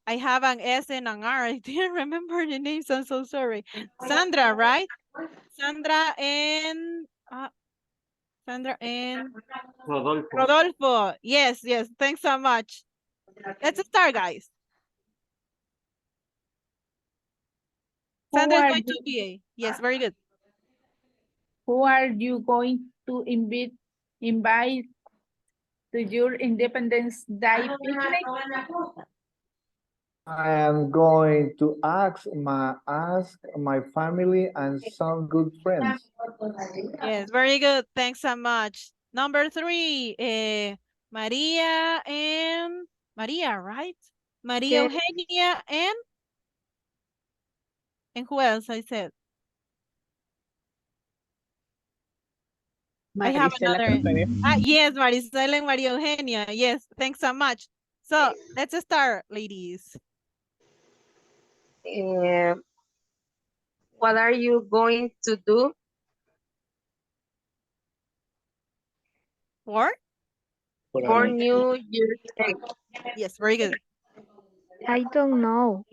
I have an S and an R. I didn't remember the names. I'm so sorry. Sandra, right? Sandra and Rodolfo. Rodolfo. Yes, yes. Thanks so much. Let's start, guys. Sandra is going to be a. Yes, very good. Who are you going to invite to your Independence Day picnic? I am going to ask my family and some good friends. Yes, very good. Thanks so much. Number 3, Maria and Maria, right? Maria Yes. Eugenia and who else I said? I have Marisela, another. creo que veo. Yes, Maricela and Maria Eugenia. Yes, thanks so much. So let's start, ladies. What are you going to do? For New Year's Eve? Yes, very good. I don't know.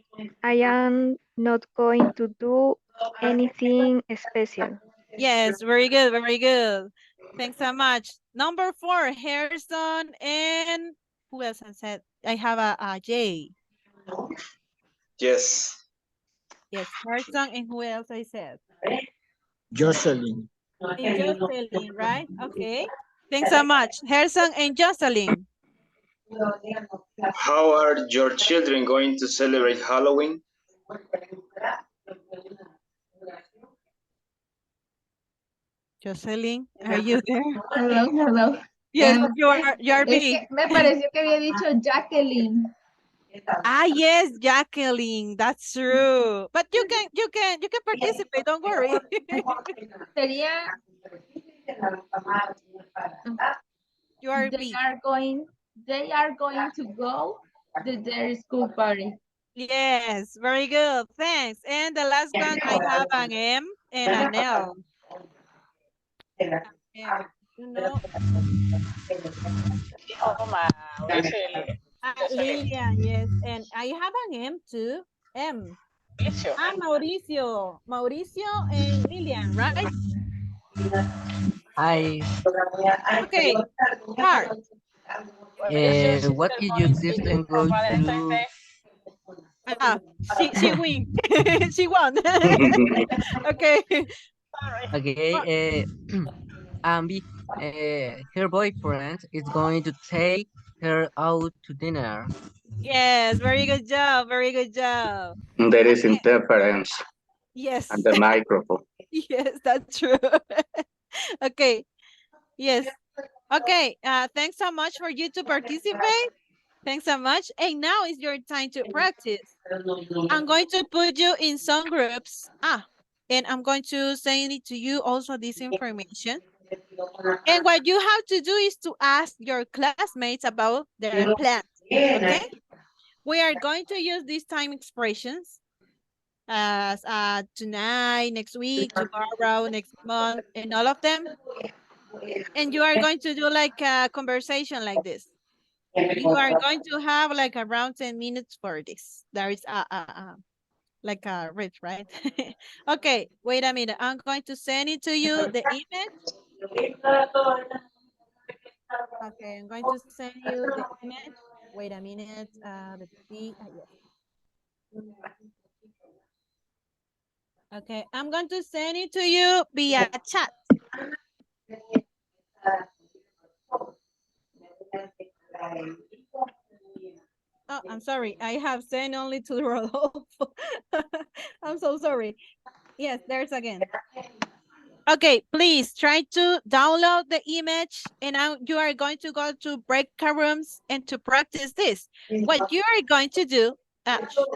I am not going to do anything special. Yes, very good, very good. Thanks so much. Number 4, Harrison and who else I said? I have a J. Yes. Yes, Harrison and who else I said? Jocelyn. And Jocelyn, right? Okay. Thanks so much. Harrison and Jocelyn. How are your children going to celebrate Halloween? Jocelyn, are you there? Hello, hello. Yes, you are Es big. que me pareció que había dicho Jacqueline. Yes, Jacqueline, that's true. But you can participate, don't worry. Sería You are they big. they are going to go to their school party. Yes, very good. Thanks. And the last one, I have an M and an L. M, you know. Lilian, yes. And I have an M too. M. Mauricio. Mauricio and Lilian, right? Hi. Okay. Heart. What is your sister going to? She win. She won. Okay. Okay. Ambi, her boyfriend is going to take her out to dinner. Yes, very good job. Very good job. There is interference. Yes. And the microphone. Yes, that's true. Okay. Yes. Okay. Thanks so much for you to participate. Thanks so much. And now is your time to practice. I'm going to put you in some groups. And I'm going to send it to you also this information. And what you have to do is to ask your classmates about their plans. Okay? We are going to use these time expressions as tonight, next week, tomorrow, next month, and all of them. And you are going to do like a conversation like this. You are going to have like around 10 minutes for this. There is like a read, right? Okay, wait a minute. I'm going to send it to you, the image. Okay, I'm going to send you the image. Wait a minute. Let's see. Yes. Okay, I'm going to send it to you via chat. Oh, I'm sorry. I have sent only to Rodolfo. I'm so sorry. Yes, there's again. Okay, please try to download the image and now you are going to go to breakout rooms and to practice this. What you are going to do,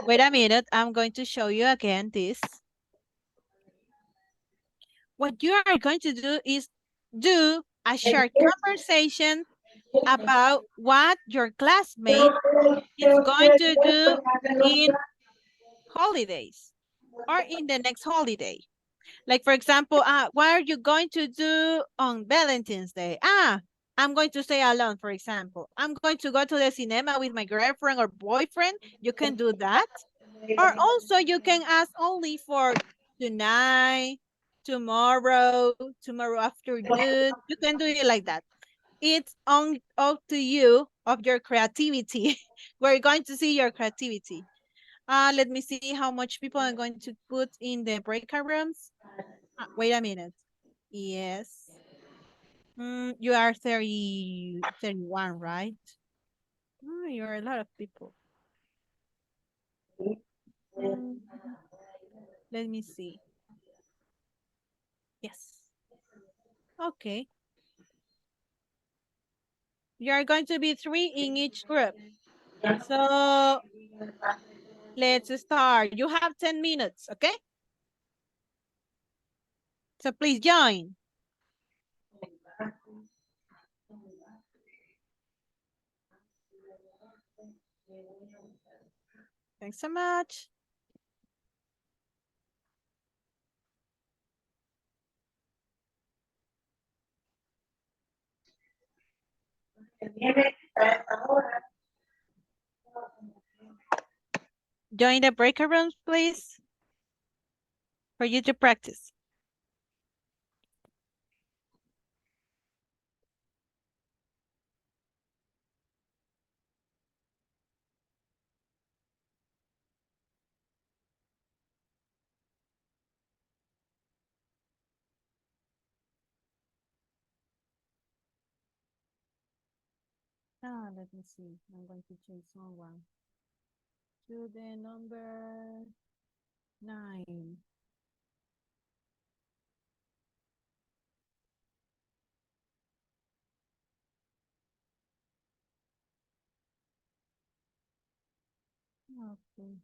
wait a minute, I'm going to show you again this. What you are going to do is do a short conversation about what your classmate is going to do in holidays or in the next holiday. Like, for example, what are you going to do on Valentine's Day? I'm going to stay alone, for example. I'm going to go to the cinema with my girlfriend or boyfriend. You can do that. Or also you can ask only for tonight, tomorrow, tomorrow afternoon. You can do it like that. It's on up to you of your creativity. We're going to see your creativity. Let me see how much people are going to put in the breakout rooms. Wait a minute. Yes. You are 31, right? Oh, you're a lot of people. Mm, let me see. Yes. Okay. You are going to be 3 in each group. So let's start. You have 10 minutes, okay? So please join. Thanks so much. Join the breakout rooms, please, for you to practice. Let me see. I'm going to change someone to the number 9. Okay.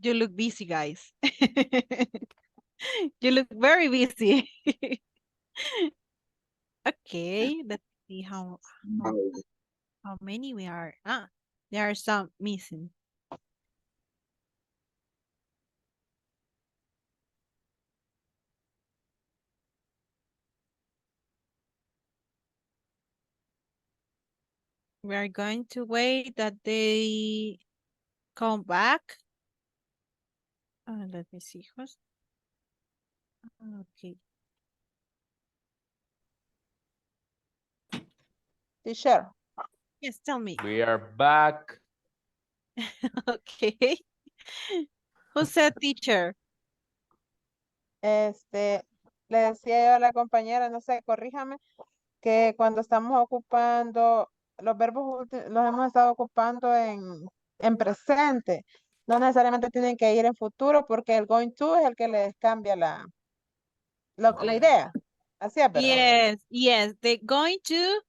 You look busy, guys. You look very busy. Okay, let's see how many we are. Ah, there are some missing. We are going to wait that they come back. Let me see who's. Okay. Teacher. Yes, tell me. We are back. Okay. Who said teacher? Le decía yo a la compañera, no sé, corríjame, que cuando estamos ocupando, los verbos los hemos estado ocupando en presente. No necesariamente tienen que ir en futuro porque el going to es el que les cambia la idea. Así es, ¿verdad? Yes, yes. The going to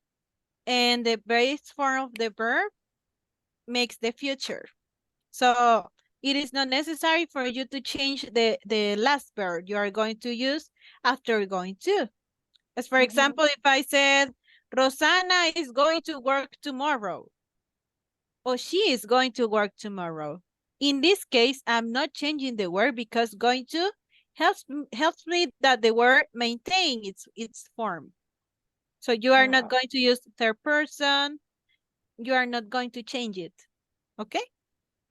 and the base form of the verb makes the future. So it is not necessary for you to change the last verb you are going to use after going to. As for example, if I said, Rosanna is going to work tomorrow, or she is going to work tomorrow. In this case, I'm not changing the word because going to helps me that the word maintain its form. So you are not going to use third person. You are not going to change it. Okay?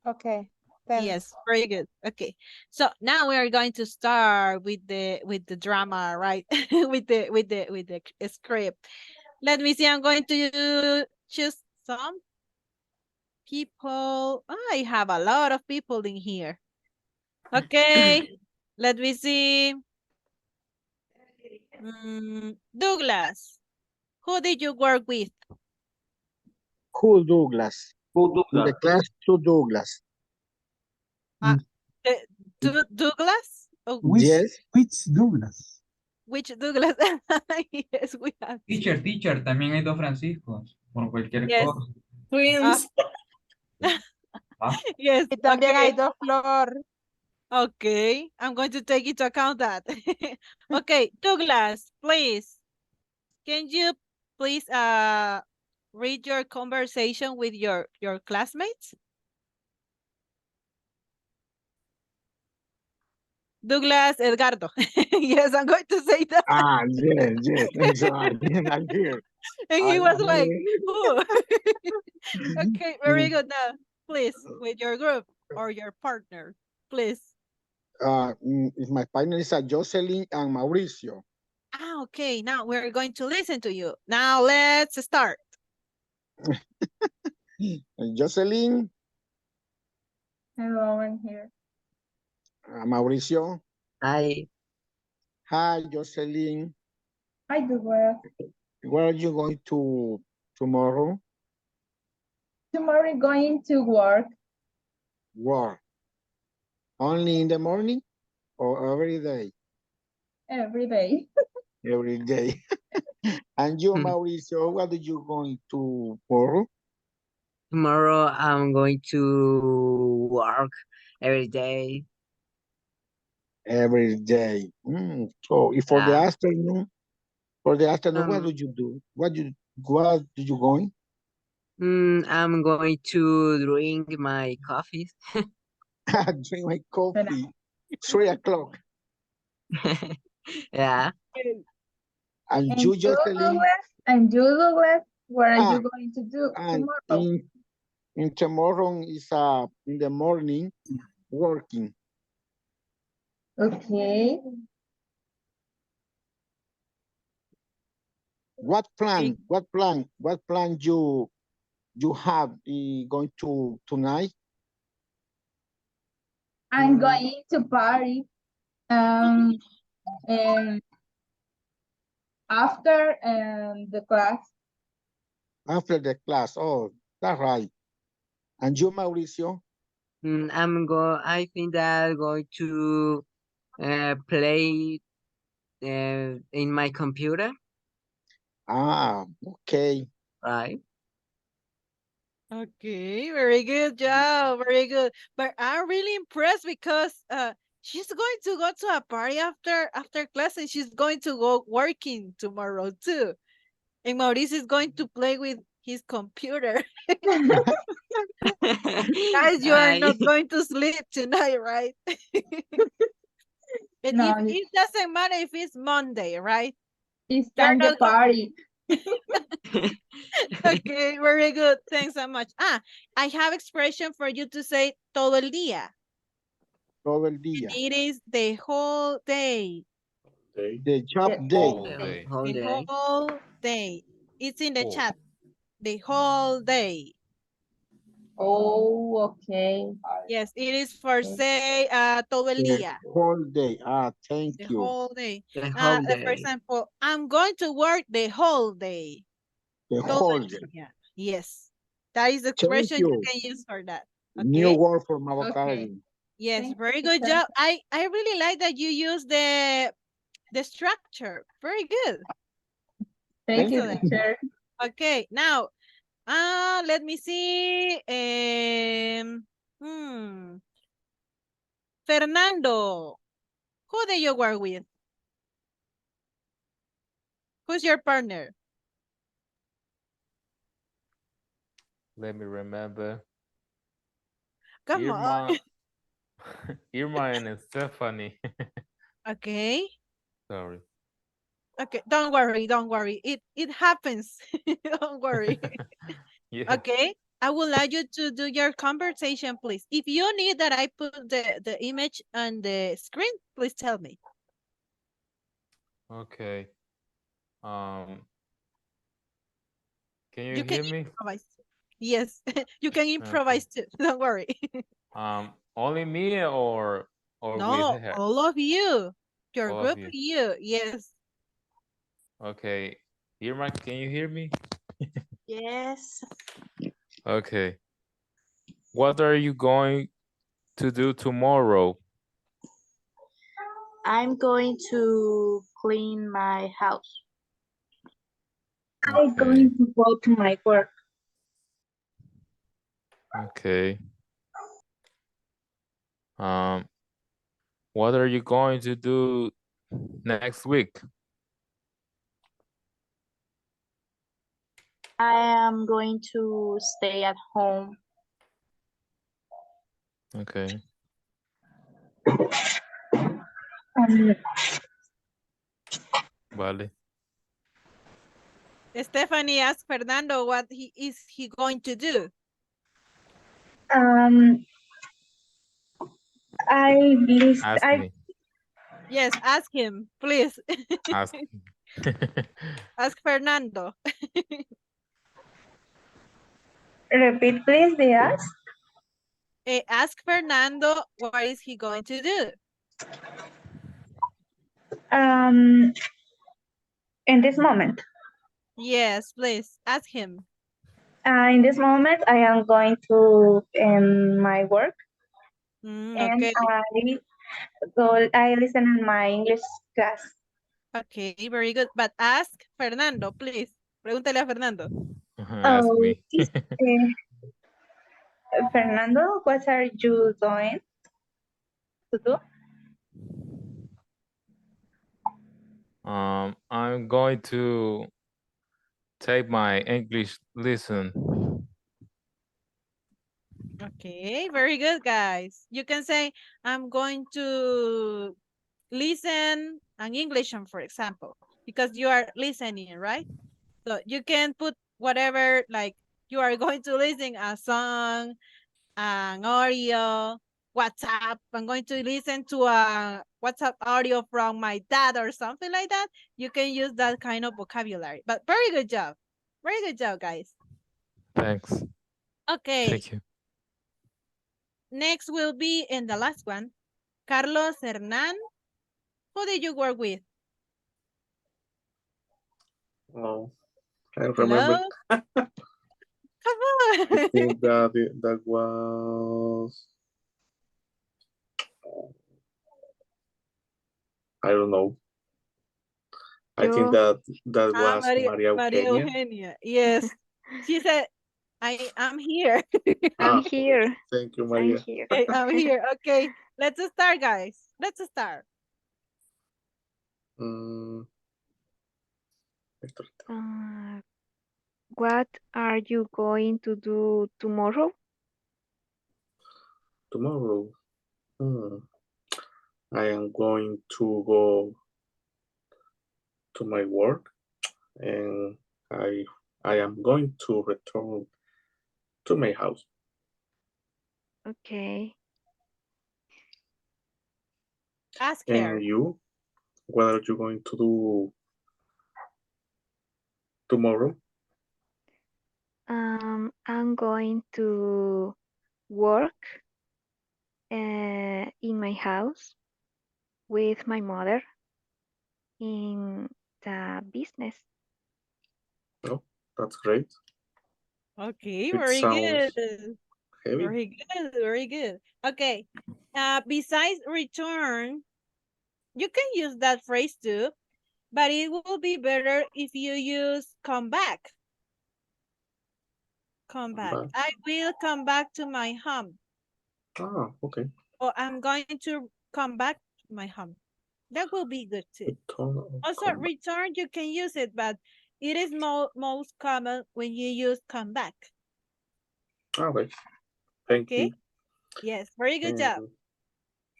Okay. Yes, very good. Okay. So now we are going to start with the drama, right? with the script. Let me see. I'm going to choose some people. I have a lot of people in here. Okay. Let me see. Douglas, who did you work with? Who Douglas? Who In the class to Douglas. Douglas? Oh, Yes. Which Douglas? Which Douglas? Yes, we have. Teacher, también hay dos Franciscos, por cualquier Yes. cosa. Twins. Yes. Y también hay Okay. dos Flor. Okay, I'm going to take into account that. Okay, Douglas, please. Can you please read your conversation with your classmates? Douglas Edgardo. Yes, I'm going to say that. Yes. I'm sorry. I'm here. And he was like, here. who? Okay, very good. Now, please, with your group or your partner, please. My partner is Jocelyn and Mauricio. Okay, now we're going to listen to you. Now let's start. Jocelyn, Hello, I'm here. Mauricio. Hi. Hi, Jocelyn. Hi, Douglas. Where are you going to tomorrow? Tomorrow going to work. Work. Only in the morning or every day? Every day. Every day. And you, Mauricio, what are you going to tomorrow? Tomorrow I'm going to work every day. Every day. So if for the afternoon, what do you do? What do you going? I'm going to drink my coffee. Drink my coffee. 3 o'clock. Yeah. And you, Jocelyn? And you, Douglas, what are you going to do tomorrow? In tomorrow is in the morning working. Okay. What plan you have going to tonight? I'm going to party. And after the class. After the class. Oh, that's right. And you, Mauricio? I think that I'm going to play in my computer. Okay. Right. Okay, very good job, very good. But I'm really impressed because she's going to go to a party after class and she's going to go working tomorrow too. And Maurice is going to play with his computer. Guys, you are not going to sleep tonight, right? And No, it doesn't matter if it's Monday, right? it's You're time to not going. party. Okay, very good. Thanks so much. I have expression for you to say todo el día. Todo el And día. it is the whole day. The job day. The whole The day. whole day. It's in the Oh. chat. The whole day. Oh, okay. Yes, it is for say todo el The día. whole day. Thank The you. whole day. The whole For day. example, I'm going to work the whole day. The Todo whole el day. día. Yes. That is the Thank expression you you. can use for that. New Okay. word for my Okay. vocabulary. Yes, Thank very you, good teacher. job. I really like that you use the structure. Very good. Thank you, Excellent. teacher. Okay, now let me see. Fernando, who do you work with? Who's your partner? Let me remember. Come on. Irma and Stephanie. Okay. Sorry. Okay, don't worry. It happens. Don't worry. Yeah. Okay. I would like you to do your conversation, please. If you need that I put the image on the screen, please tell me. Okay. Can you You can hear me? improvise. Yes, you can improvise too. Don't worry. Only me or with No, her? all of you. Your All group, of you. you. Yes. Okay. Irma, can you hear me? Yes. Okay. What are you going to do tomorrow? I'm going to clean my house. I'm going to go to my work. Okay. What are you going to do next week? I am going to stay at home. Okay. Vale. Stephanie asked Fernando what is he going to do. Ask me. Yes, ask him, please. Ask. Ask Fernando. Repeat, please, the ask. Ask Fernando what is he going to do. In this moment. Yes, please ask him. In this moment, I am going to my work, and Okay. I listen in my English class. Okay, very good. But ask Fernando, please. Pregúntale a Fernando. Ask me. Fernando, what are you going to do? I'm going to take my English lesson. Okay, very good, guys. You can say, I'm going to listen an English, for example, because you are listening, right? So you can put whatever, like you are going to listen a song, an audio, WhatsApp. I'm going to listen to a WhatsApp audio from my dad or something like that. You can use that kind of vocabulary. But very good job. Very good job, guys. Thanks. Okay. Thank you. Next will be in the last one, Carlos Hernan. Who did you work with? No, I don't remember. Come on. I think that was, I don't know. I think that was Maria Maria Eugenia. Eugenia. Yes. She said, I'm here. I'm here. Thank you, I'm Maria. here. Okay, I'm here. Okay, let's start, guys. Let's start. Mm, What are you going to do tomorrow? tomorrow, I am going to go to my work, and I am going to return to my house. Okay. Ask her. And you, what are you going to do tomorrow? I'm going to work in my house with my mother in the business. Oh, that's great. Okay, It very sounds good. heavy. Very good, very good. Okay. Besides return, you can use that phrase too, but it will be better if you use come back. Come back. Back. I will come back to my home. Ah, okay. Or I'm going to come back to my home. That will be good too. Also, return, you can use it, but it is most common when you use come back. Okay. Thank Okay. you. Yes, very good job.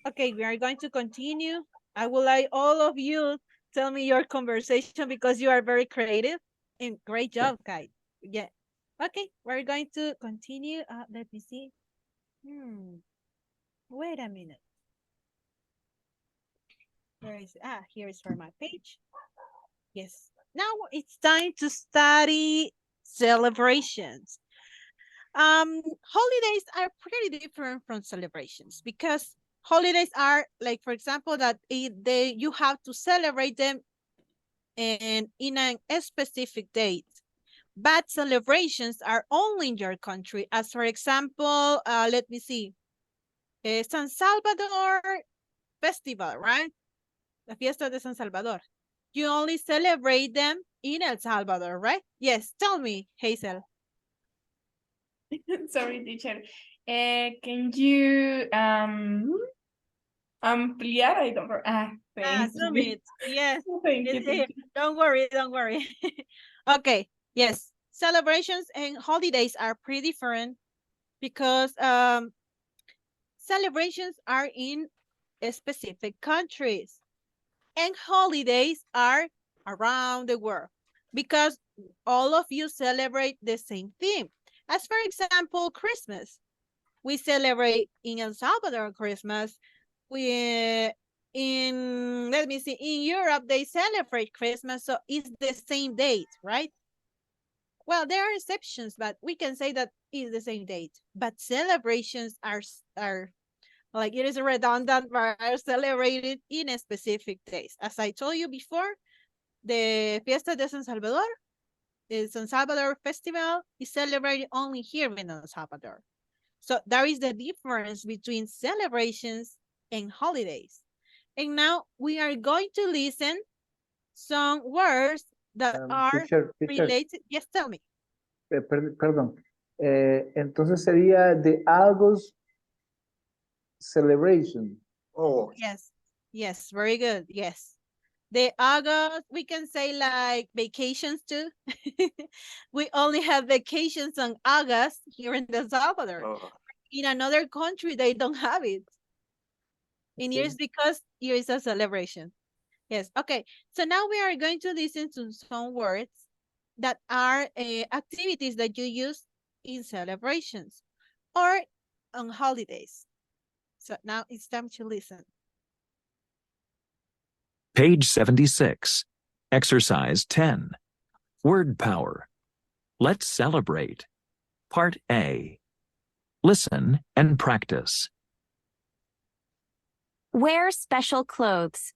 Okay, we are going to continue. I would like all of you tell me your conversation because you are very creative and great job, guys. Yeah. Okay, we're going to continue. Let me see. Wait a minute. Where is here is for my page. Yes. Now it's time to study celebrations. Holidays are pretty different from celebrations because holidays are like, for example, that you have to celebrate them and in a specific date. But celebrations are only in your country. As for example, let me see, San Salvador Festival, right? La fiesta de San Salvador. You only celebrate them in El Salvador, right? Yes, tell me, Hazel. Sorry, teacher. Can you ampliar? I don't know. Thank Zoom you. it. Yes. Thank you, It's here. teacher. Don't worry, don't worry. Okay, yes. Celebrations and holidays are pretty different because celebrations are in specific countries and holidays are around the world because all of you celebrate the same theme. As for example, Christmas. We celebrate in El Salvador Christmas. Let me see, in Europe they celebrate Christmas, so it's the same date, right? Well, there are exceptions, but we can say that it's the same date. But celebrations are like, it is redundant, but are celebrated in a specific days. As I told you before, the Fiesta de San Salvador, the San Salvador Festival, is celebrated only here in El Salvador. So there is the difference between celebrations and holidays. And now we are going to listen some words that are Teacher, related. Yes, tell me. Perdón. Entonces sería the August celebration. Oh, Yes, yes, very good. Yes. The August, we can say like vacations too. We only have vacations on August here in El Salvador. oh. In another country, they don't have it. And it is because it is a celebration. Yes, okay. So now we are going to listen to some words that are activities that you use in celebrations or on holidays. So now it's time to listen. Page 76. Exercise 10. Word power. Let's celebrate. Part A. Listen and practice. Wear special clothes.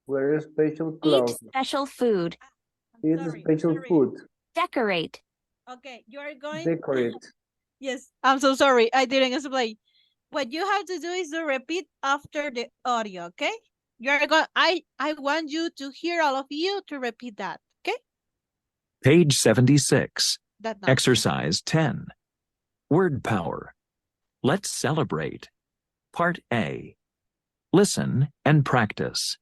Wear special Eat clothes. special food. Eat special food. Decorate. Okay, you are going. Decorate. Yes, I'm so sorry. I didn't explain. What you have to do is to repeat after the audio, okay? You're going. I want you to hear all of you to repeat that, okay? Page 76. that number. Exercise 10. Word power. Let's celebrate. Part A. Listen and practice.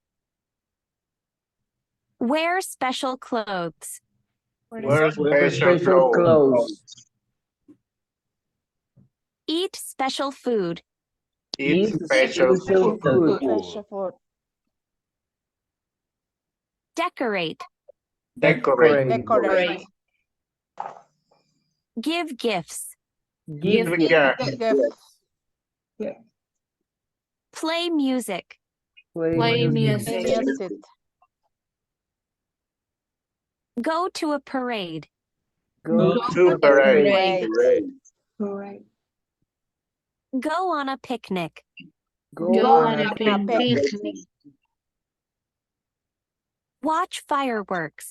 Wear special clothes. Wear special clothes. Eat special food. Eat special food. Special food. Decorate. Decorate. Decorate. Give gifts. Give gifts. Gift. Play music. Play music. Music. Go to a parade. Go to parade. Parade. Go on a picnic. Go on a picnic. Watch fireworks.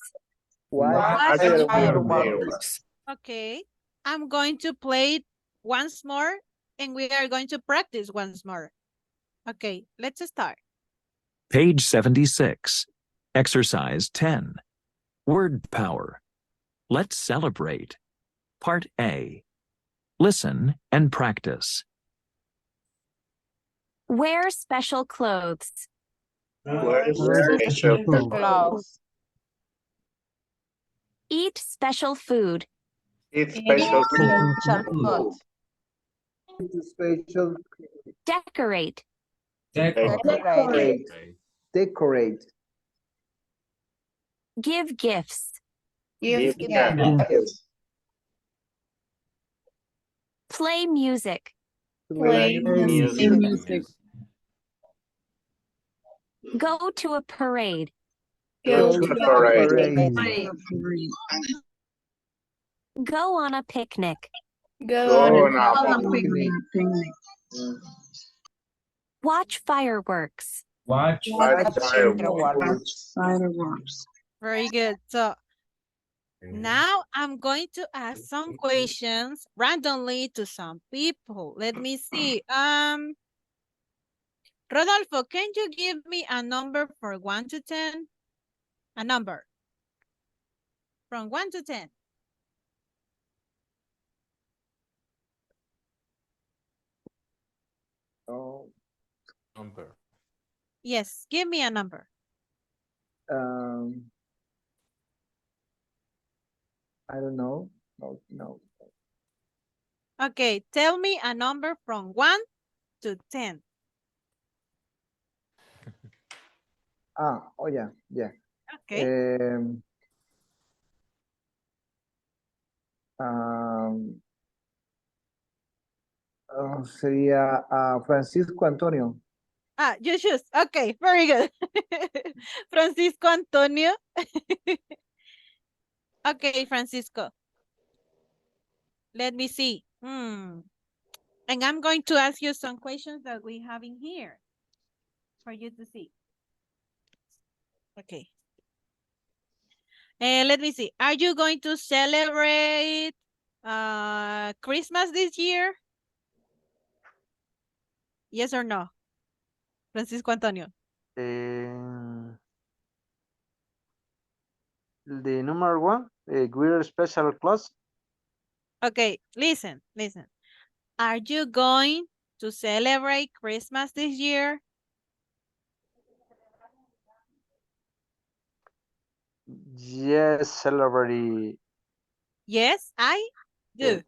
Watch fireworks. Okay, I'm going to play it once more and we are going to practice once more. Okay, let's start. Page 76. Exercise 10. Word power. Let's celebrate. Part A. Listen and practice. Wear special clothes. Wear special Clothes. Eat special food. Eat special food. Special food. Special Decorate. Decorate. decorate. Give gifts. Give Yeah. gifts. Play music. Play music. Go to a parade. Go to to a parade. Go on a picnic. Go on a picnic. Watch fireworks. Watch. Watch fireworks. Very good. So now I'm going to ask some questions randomly to some people. Let me see. Rodolfo, can you give me a number for 1 to 10? A number. From 1 to 10. Oh, Number. Yes, give me a number. I don't know. No. Okay, tell me a number from 1 to 10. Oh yeah. Okay. Sería Francisco Antonio. You choose. Okay, very good. Francisco Antonio. Okay, Francisco. Let me see. And I'm going to ask you some questions that we have in here for you to see. Okay. And let me see. Are you going to celebrate Christmas this year? Yes or no? Francisco Antonio. The number one, wear special clothes. Okay, listen. Are you going to celebrate Christmas this year? Yes, celebrate. Yes, I do.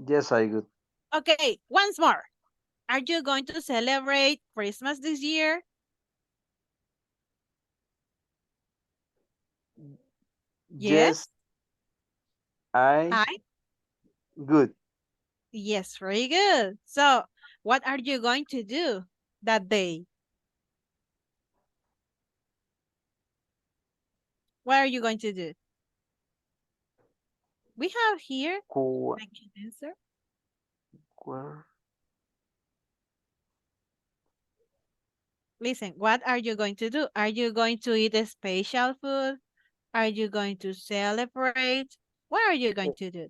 Yes, I good. Okay, once more. Are you going to celebrate Christmas this year? Yes, I good. Yes, very good. So, what are you going to do that day? What are you going to do? We have here, I can answer. Listen, what are you going to do? Are you going to eat a special food? Are you going to celebrate? What are you going to do?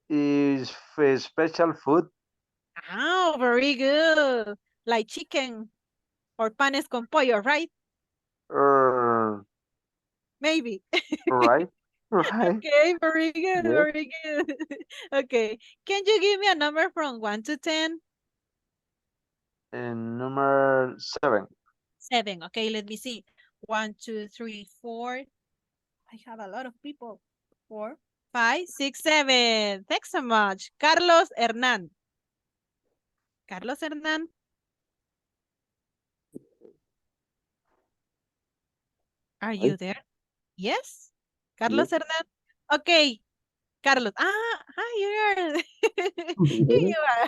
Is special food. Oh, very good. Like chicken or panes con pollo, right? Maybe. Right? Right? Okay, very good, Yes. very good. Okay, can you give me a number from 1 to 10? And number 7. 7. Okay, let me see. 1, 2, 3, 4. I have a lot of people. 4, 5, 6, 7. Thanks so much. Carlos Hernan. Carlos Hernan. Are you there? Yes? Carlos Yes. Hernan? Okay, Carlos. Hi, you are. You Here hear me? you are.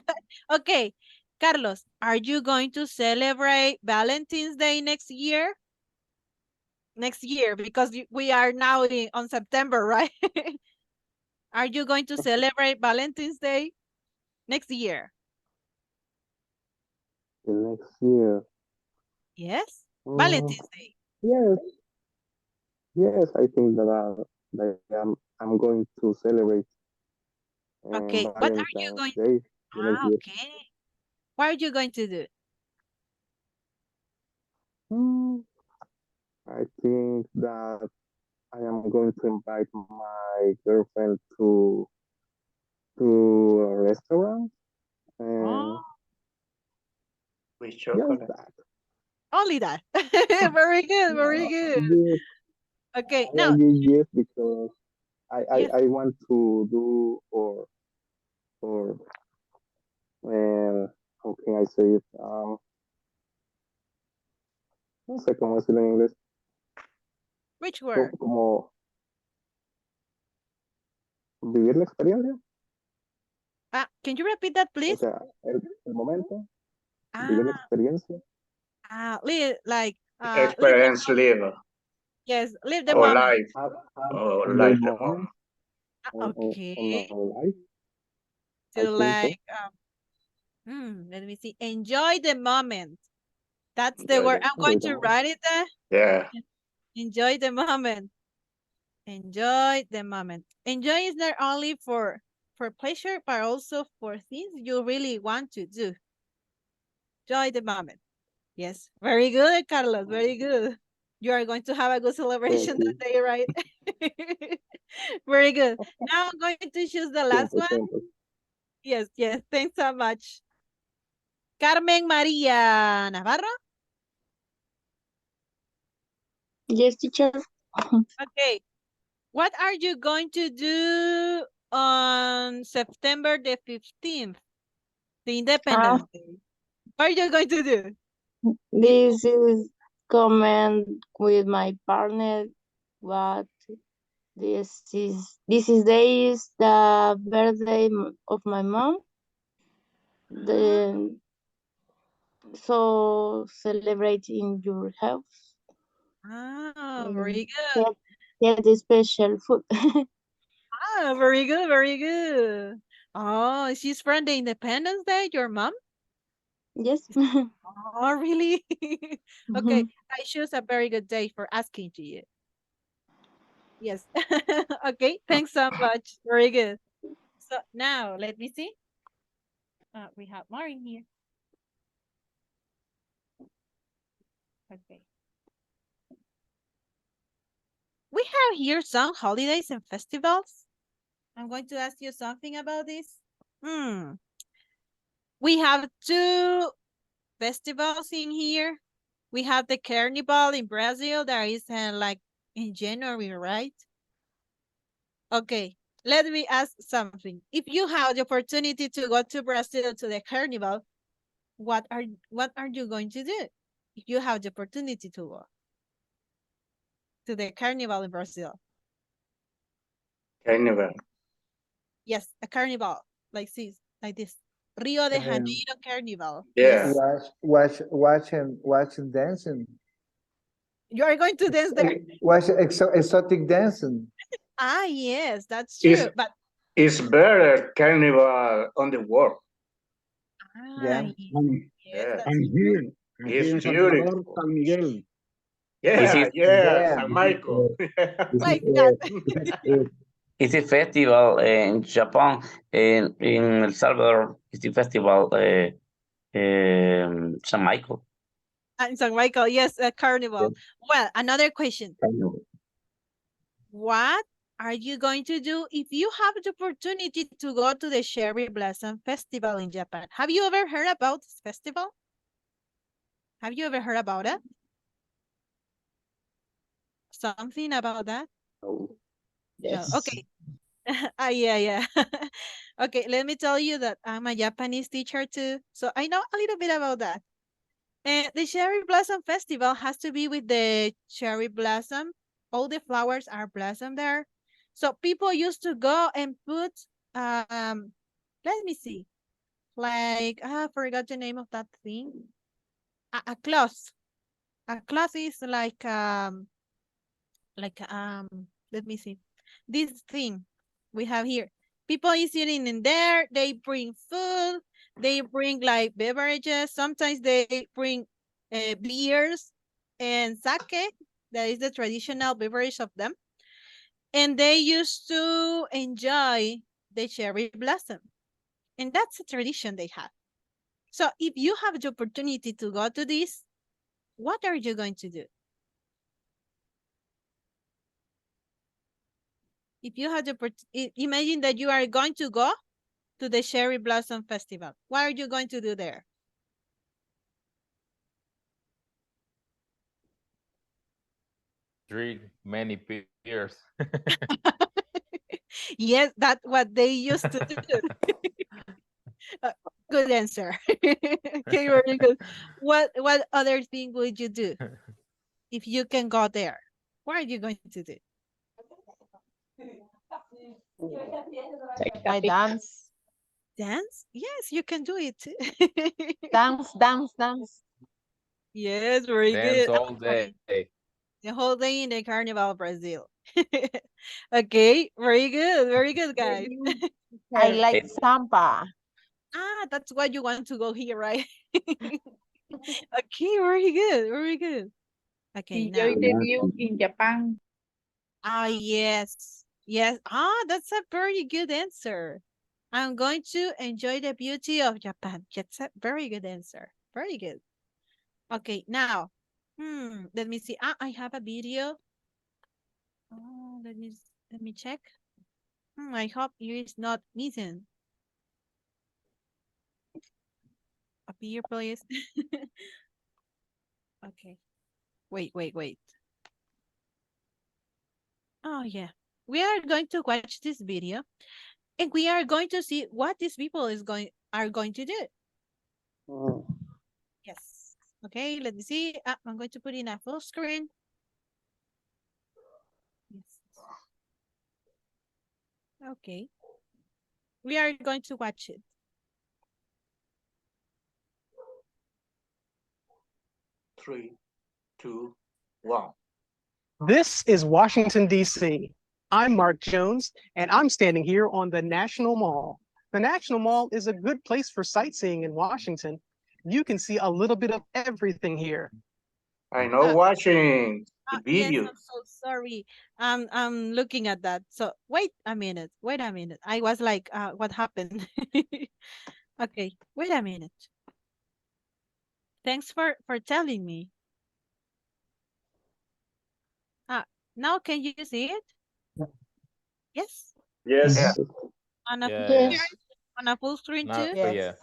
Okay, Carlos, are you going to celebrate Valentine's Day next year? Next year, because we are now on September, right? Are you going to celebrate Valentine's Day next year? The next year. Yes? Mm, Valentine's Day. yes. Yes, I think that I'm going to celebrate Okay, what are you Valentine's going? Day the next year. Okay. What are you going to do? Mm, I think that I am going to invite my girlfriend to a restaurant and Oh, With just chocolate. that. only that. Very good, very good. Yes, Okay, I now, agree, yes, because yes. I want to do or how can I say it? No sé cómo decirlo en inglés. Which word? Como vivir la experiencia. Can you repeat that, O please? sea, el momento, vivir la Ah, experiencia. live, like, live the, Experience live. yes, live the Or moment. life. Have Or a life good the moment. moment on Okay, our life. I to think so. like, let me see, enjoy the moment. That's the Enjoy word. the I'm going Enjoy the to moment. write it there. Yeah. Enjoy the moment. Enjoy the moment. Enjoy is not only for pleasure, but also for things you really want to do. Enjoy the moment. Yes, very good, Carlos. Very good. You are going to have a good Thank celebration you. that day, right? Very good. Now I'm going to choose the last Siempre, one. siempre. Yes, yes. Thanks so much. Carmen María Navarro. Yes, teacher. Okay. What are you going to do on September the 15th, the Ah, Independence Day? What are you going to do? this is comment with my partner. What this is day is the birthday of my mom. Then so celebrate in your house. Very good. Get the special food. Very good, very good. Oh, she's from the Independence Day, your mom? Yes. Oh, really? Okay, I choose a very good day for asking to you. Yes. Okay, thanks so much. Very good. So now let me see. We have more in here. Okay. We have here some holidays and festivals. I'm going to ask you something about this. We have two festivals in here. We have the Carnival in Brazil that is like in January, right? Okay, let me ask something. If you have the opportunity to go to Brazil to the Carnival, what are you going to do? If you have the opportunity to go to the Carnival in Brazil. Carnival. Yes, a carnival like this. Rio de And Janeiro Carnival. Yeah. Yes. watching dancing. You are going to dance there? Watch exotic dancing. Yes, that's It's, true. But it's better carnival on the world. Yeah. yes, Yeah. that's Here, true. and here It's in Salvador, beautiful. San Miguel. Yeah, yeah, Yeah. San Michael. Like that. It's a festival in Japan, in El Salvador. It's a festival, San Michael. And San Michael, yes, a carnival. Yes. Well, another question. Carnival. What are you going to do if you have the opportunity to go to the Cherry Blossom Festival in Japan? Have you ever heard about this festival? Have you ever heard about it? Something about that? Oh, No. Yes. Okay. Yeah. Okay, let me tell you that I'm a Japanese teacher too, so I know a little bit about that. And the Cherry Blossom Festival has to be with the cherry blossom. All the flowers are blossom there. So people used to go and put, let me see, like, I forgot the name of that thing. A cloth. A cloth is let me see. This thing we have here. People is sitting in there. They bring food. They bring like beverages. Sometimes they bring beers and sake. That is the traditional beverage of them. And they used to enjoy the cherry blossom. And that's a tradition they have. So if you have the opportunity to go to this, what are you going to do? If you had the imagine that you are going to go to the Cherry Blossom Festival. What are you going to do there? Drink many beers. Yes, that's what they used to do. Good answer. Okay, very good. What other thing would you do if you can go there? What are you going to do? I dance. Dance? Yes, you can do it. Dance. Yes, very Dance good. all day. The whole day in the Carnival Brazil. Okay, very good, guys. I like samba. That's why you want to go here, right? Okay, very good. Okay, now. Enjoy the view in Japan. Yes. That's a very good answer. I'm going to enjoy the beauty of Japan. That's a very good answer. Very good. Okay, now, let me see. I have a video. Oh, let me check. I hope you is not missing. Up here, please. Okay. Wait. Oh, yeah. We are going to watch this video and we are going to see what these people are going to do. Yes. Okay, let me see. I'm going to put in a full screen. Yes. Okay. We are going to watch it. Three, two, one. This is Washington, D.C. I'm Mark Jones, and I'm standing here on the National Mall. The National Mall is a good place for sightseeing in Washington. You can see a little bit of everything here. I know watching the Yes, video. I'm so sorry. I'm looking at that. So wait a minute. I was like, what happened? Okay, wait a minute. Thanks for telling me. Now can you see it? Yes? Yes. Yeah. On a full Yes. screen? On a full screen Not too? yet.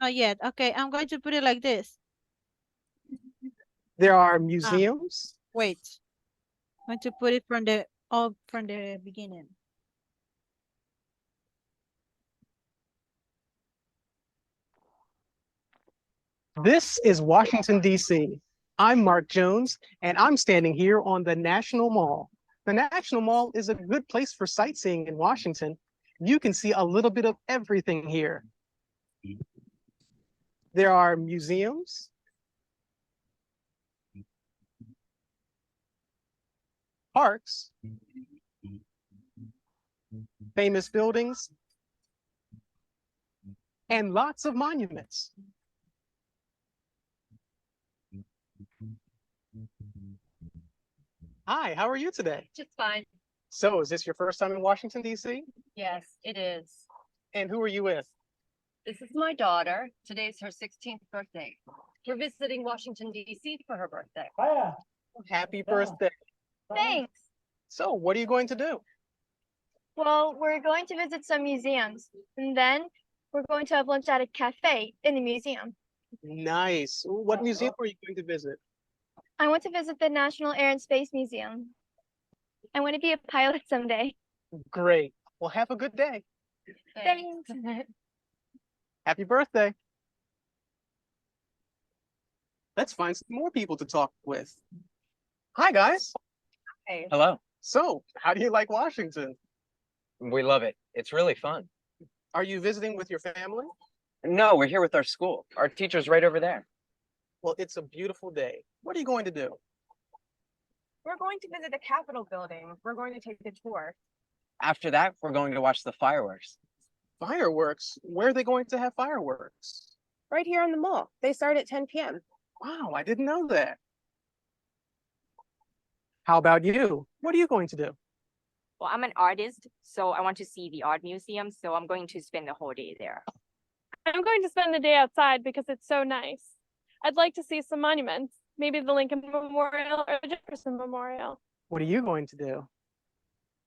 Not yet. Okay, I'm going to put it like this. There are museums. Wait. I'm going to put it from the beginning. This is Washington, D.C. I'm Mark Jones, and I'm standing here on the National Mall. The National Mall is a good place for sightseeing in Washington. You can see a little bit of everything here. There are museums, parks, famous buildings, and lots of monuments. Hi, how are you today? Just fine. So, is this your first time in Washington, D.C.? Yes, it is. And who are you with? This is my daughter. Today's her 16th birthday. We're visiting Washington, D.C. for her birthday. Happy birthday. Thanks. So what are you going to do? Well, we're going to visit some museums, and then we're going to have lunch at a cafe in the museum. Nice. What museum are you going to visit? I want to visit the National Air and Space Museum. I want to be a pilot someday. Great. Well, have a good day. Thanks. Happy birthday. Let's find some more people to talk with. Hi, guys. Hey. Hello. So, how do you like Washington? We love it. It's really fun. Are you visiting with your family? No, we're here with our school. Our teacher's right over there. Well, it's a beautiful day. What are you going to do? We're going to visit the Capitol building. We're going to take a tour. After that, we're going to watch the fireworks. Fireworks? Where are they going to have fireworks? Right here on the mall. They start at 10 p.m. Wow, I didn't know that. How about you? What are you going to do? Well, I'm an artist, so I want to see the art museum, so I'm going to spend the whole day there. I'm going to spend the day outside because it's so nice. I'd like to see some monuments, maybe the Lincoln Memorial or the Jefferson Memorial. What are you going to do?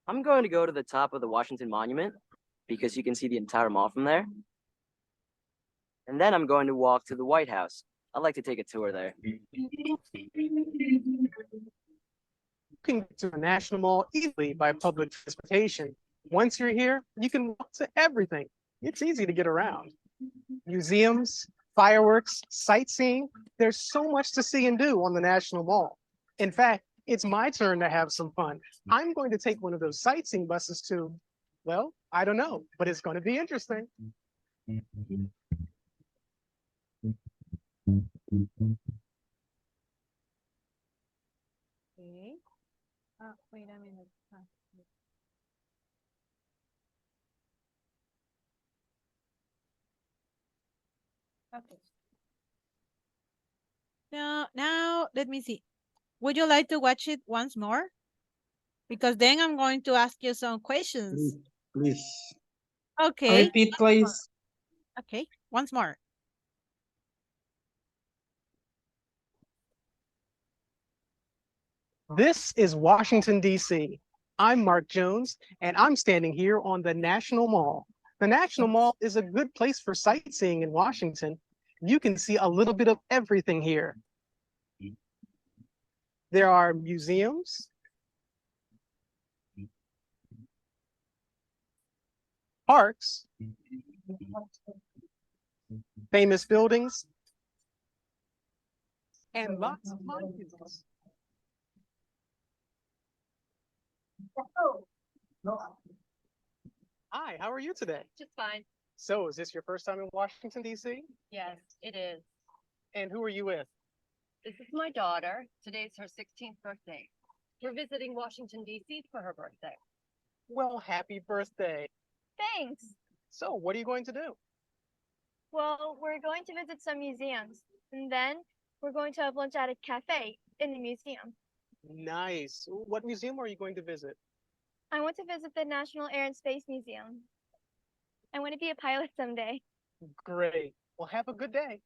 I'm going to go to the top of the Washington Monument because you can see the entire mall from there. And then I'm going to walk to the White House. I'd like to take a tour there. You can get to the National Mall easily by public transportation. Once you're here, you can walk to everything. It's easy to get around. Museums, fireworks, sightseeing. There's so much to see and do on the National Mall. In fact, it's my turn to have some fun. I'm going to take one of those sightseeing buses to, well, I don't know, but it's going to be interesting. Okay. Wait a minute. Okay. Now let me see. Would you like to watch it once more? Because then I'm going to ask you some questions. Please. Okay. Repeat, please. Okay, once more. This is Washington, D.C. I'm Mark Jones, and I'm standing here on the National Mall. The National Mall is a good place for sightseeing in Washington. You can see a little bit of everything here. There are museums, parks, famous buildings, and lots of monuments. Hi, how are you today? Just fine. So, is this your first time in Washington, D.C.? Yes, it is. And who are you with? This is my daughter. Today's her 16th birthday. We're visiting Washington, D.C. for her birthday. Well, happy birthday. Thanks. So, what are you going to do? Well, we're going to visit some museums, and then we're going to have lunch at a cafe in the museum. Nice. What museum are you going to visit? I want to visit the National Air and Space Museum. I want to be a pilot someday. Great. Well, have a good day.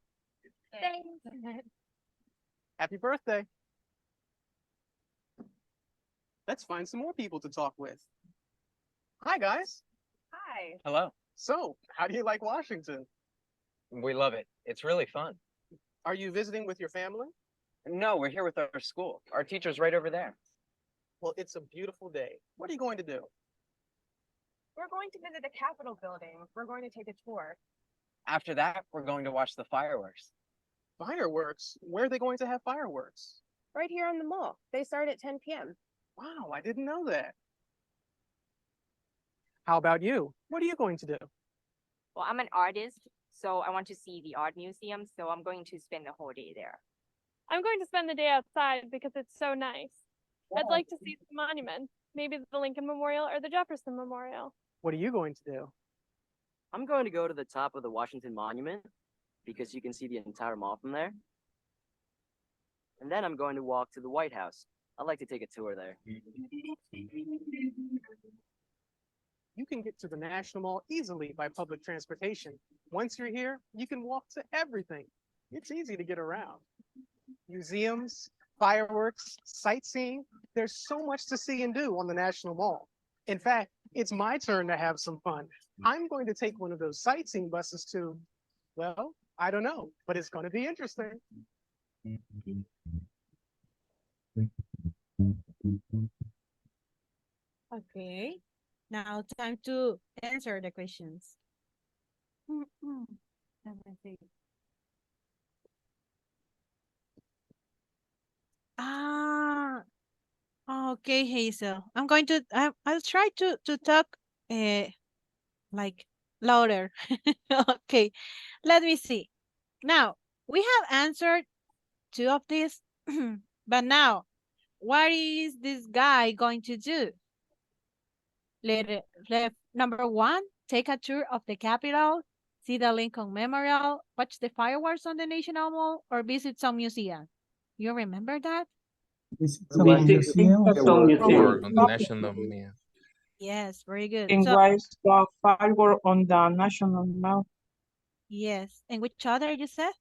Thanks. Happy birthday. Let's find some more people to talk with. Hi, guys. Hi. Hello. So, how do you like Washington? We love it. It's really fun. Are you visiting with your family? No, we're here with our school. Our teacher's right over there. Well, it's a beautiful day. What are you going to do? We're going to visit the Capitol building. We're going to take a tour. After that, we're going to watch the fireworks. Fireworks? Where are they going to have fireworks? Right here on the mall. They start at 10 p.m. Wow, I didn't know that. How about you? What are you going to do? Well, I'm an artist, so I want to see the art museum, so I'm going to spend the whole day there. I'm going to spend the day outside because it's so nice. I'd like to see some monuments, maybe the Lincoln Memorial or the Jefferson Memorial. What are you going to do? I'm going to go to the top of the Washington Monument because you can see the entire mall from there. And then I'm going to walk to the White House. I'd like to take a tour there. You can get to the National Mall easily by public transportation. Once you're here, you can walk to everything. It's easy to get around. Museums, fireworks, sightseeing. There's so much to see and do on the National Mall. In fact, it's my turn to have some fun. I'm going to take one of those sightseeing buses to, well, I don't know, but it's going to be interesting. Okay. Now time to answer the questions. Let me see. Ah, okay, Hazel. I'll try to talk like louder. Okay. Let me see. Now, we have answered two of these, but now, what is this guy going to do? Number one, take a tour of the Capitol, see the Lincoln Memorial, watch the fireworks on the National Mall, or visit some museum. You remember that? Visit some museum. some museum. On the National Mall. Yes, very good. And So, watch the firework on the National Mall. yes. And which other you said?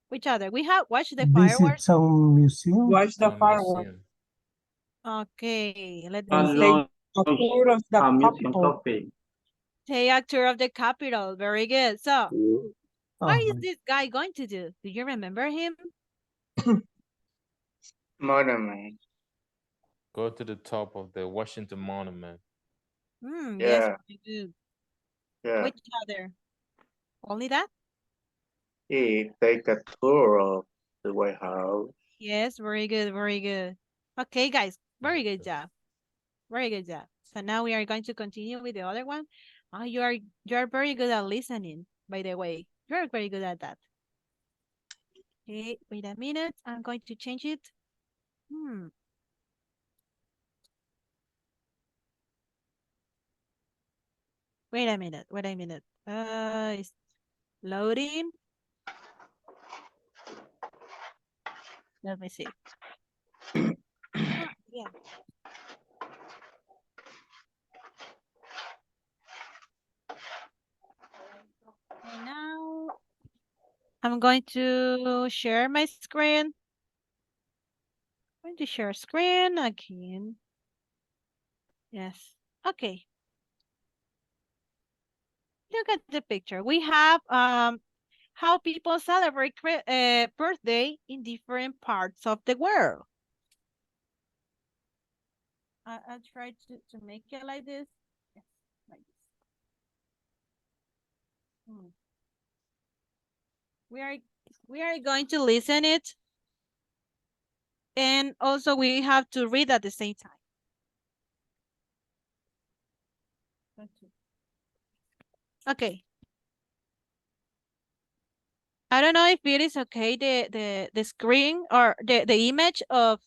Which other? We have watched the Visit fireworks. some museum. Watch the firework. Okay, let me And see. take a tour of the museum Capitol. coffee. Take a tour of the Capitol. Very good. So, what is Uh-huh. this guy going to do? Do you remember him? Monument. Go to the top of the Washington Monument. Yes, Yeah. very good. Yeah. Which other? Only that? He take a tour of the White House. Yes, very good, very good. Okay, guys, very good job. Very good job. So now we are going to continue with the other one. Oh, you are very good at listening, by the way. You are very good at that. Okay, wait a minute. I'm going to change it. Wait a minute, wait a minute. It's loading. Let me see. Yeah. And now I'm going to share my screen. I'm going to share screen again. Yes. Okay. Look at the picture. We have how people celebrate birthday in different parts of the world. I'll try to make it like this. Yes, like this. We are going to listen it, and also we have to read at the same time. Okay. I don't know if it is okay, the screen or the image of,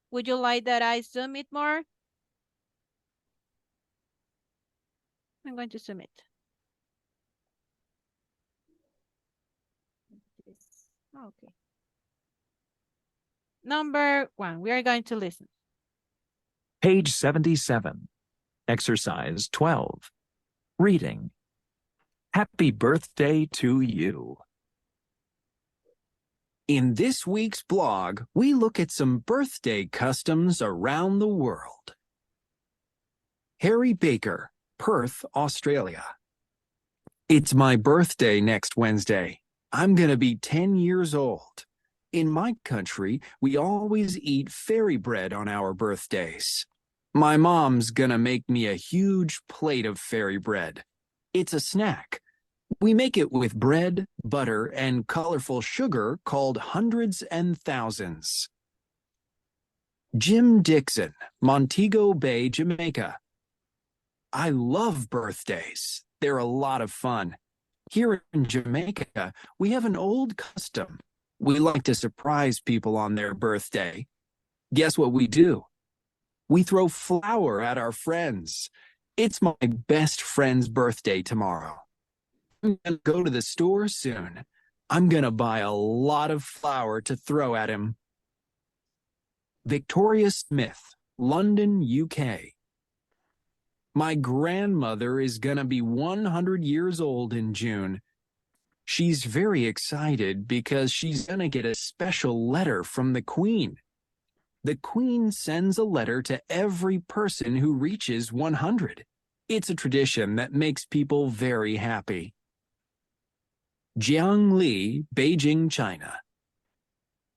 would you like that I zoom it more? I'm going to zoom it. Okay. Number one, we are going to listen. Page 77, exercise 12, reading. Happy birthday to you. In this week's blog, we look at some birthday customs around the world. Harry Baker, Perth, Australia. It's my birthday next Wednesday. I'm gonna be 10 years old. In my country, we always eat fairy bread on our birthdays. My mom's gonna make me a huge plate of fairy bread. It's a snack. We make it with bread, butter, and colorful sugar called hundreds and thousands. Jim Dixon, Montego Bay, Jamaica. I love birthdays. They're a lot of fun. Here in Jamaica, we have an old custom. We like to surprise people on their birthday. Guess what we do? We throw flour at our friends. It's my best friend's birthday tomorrow. I'm gonna go to the store soon. I'm gonna buy a lot of flour to throw at him. Victoria Smith, London, UK. My grandmother is gonna be 100 years old in June. She's very excited because she's gonna get a special letter from the Queen. The Queen sends a letter to every person who reaches 100. It's a tradition that makes people very happy. Jiangli, Beijing, China.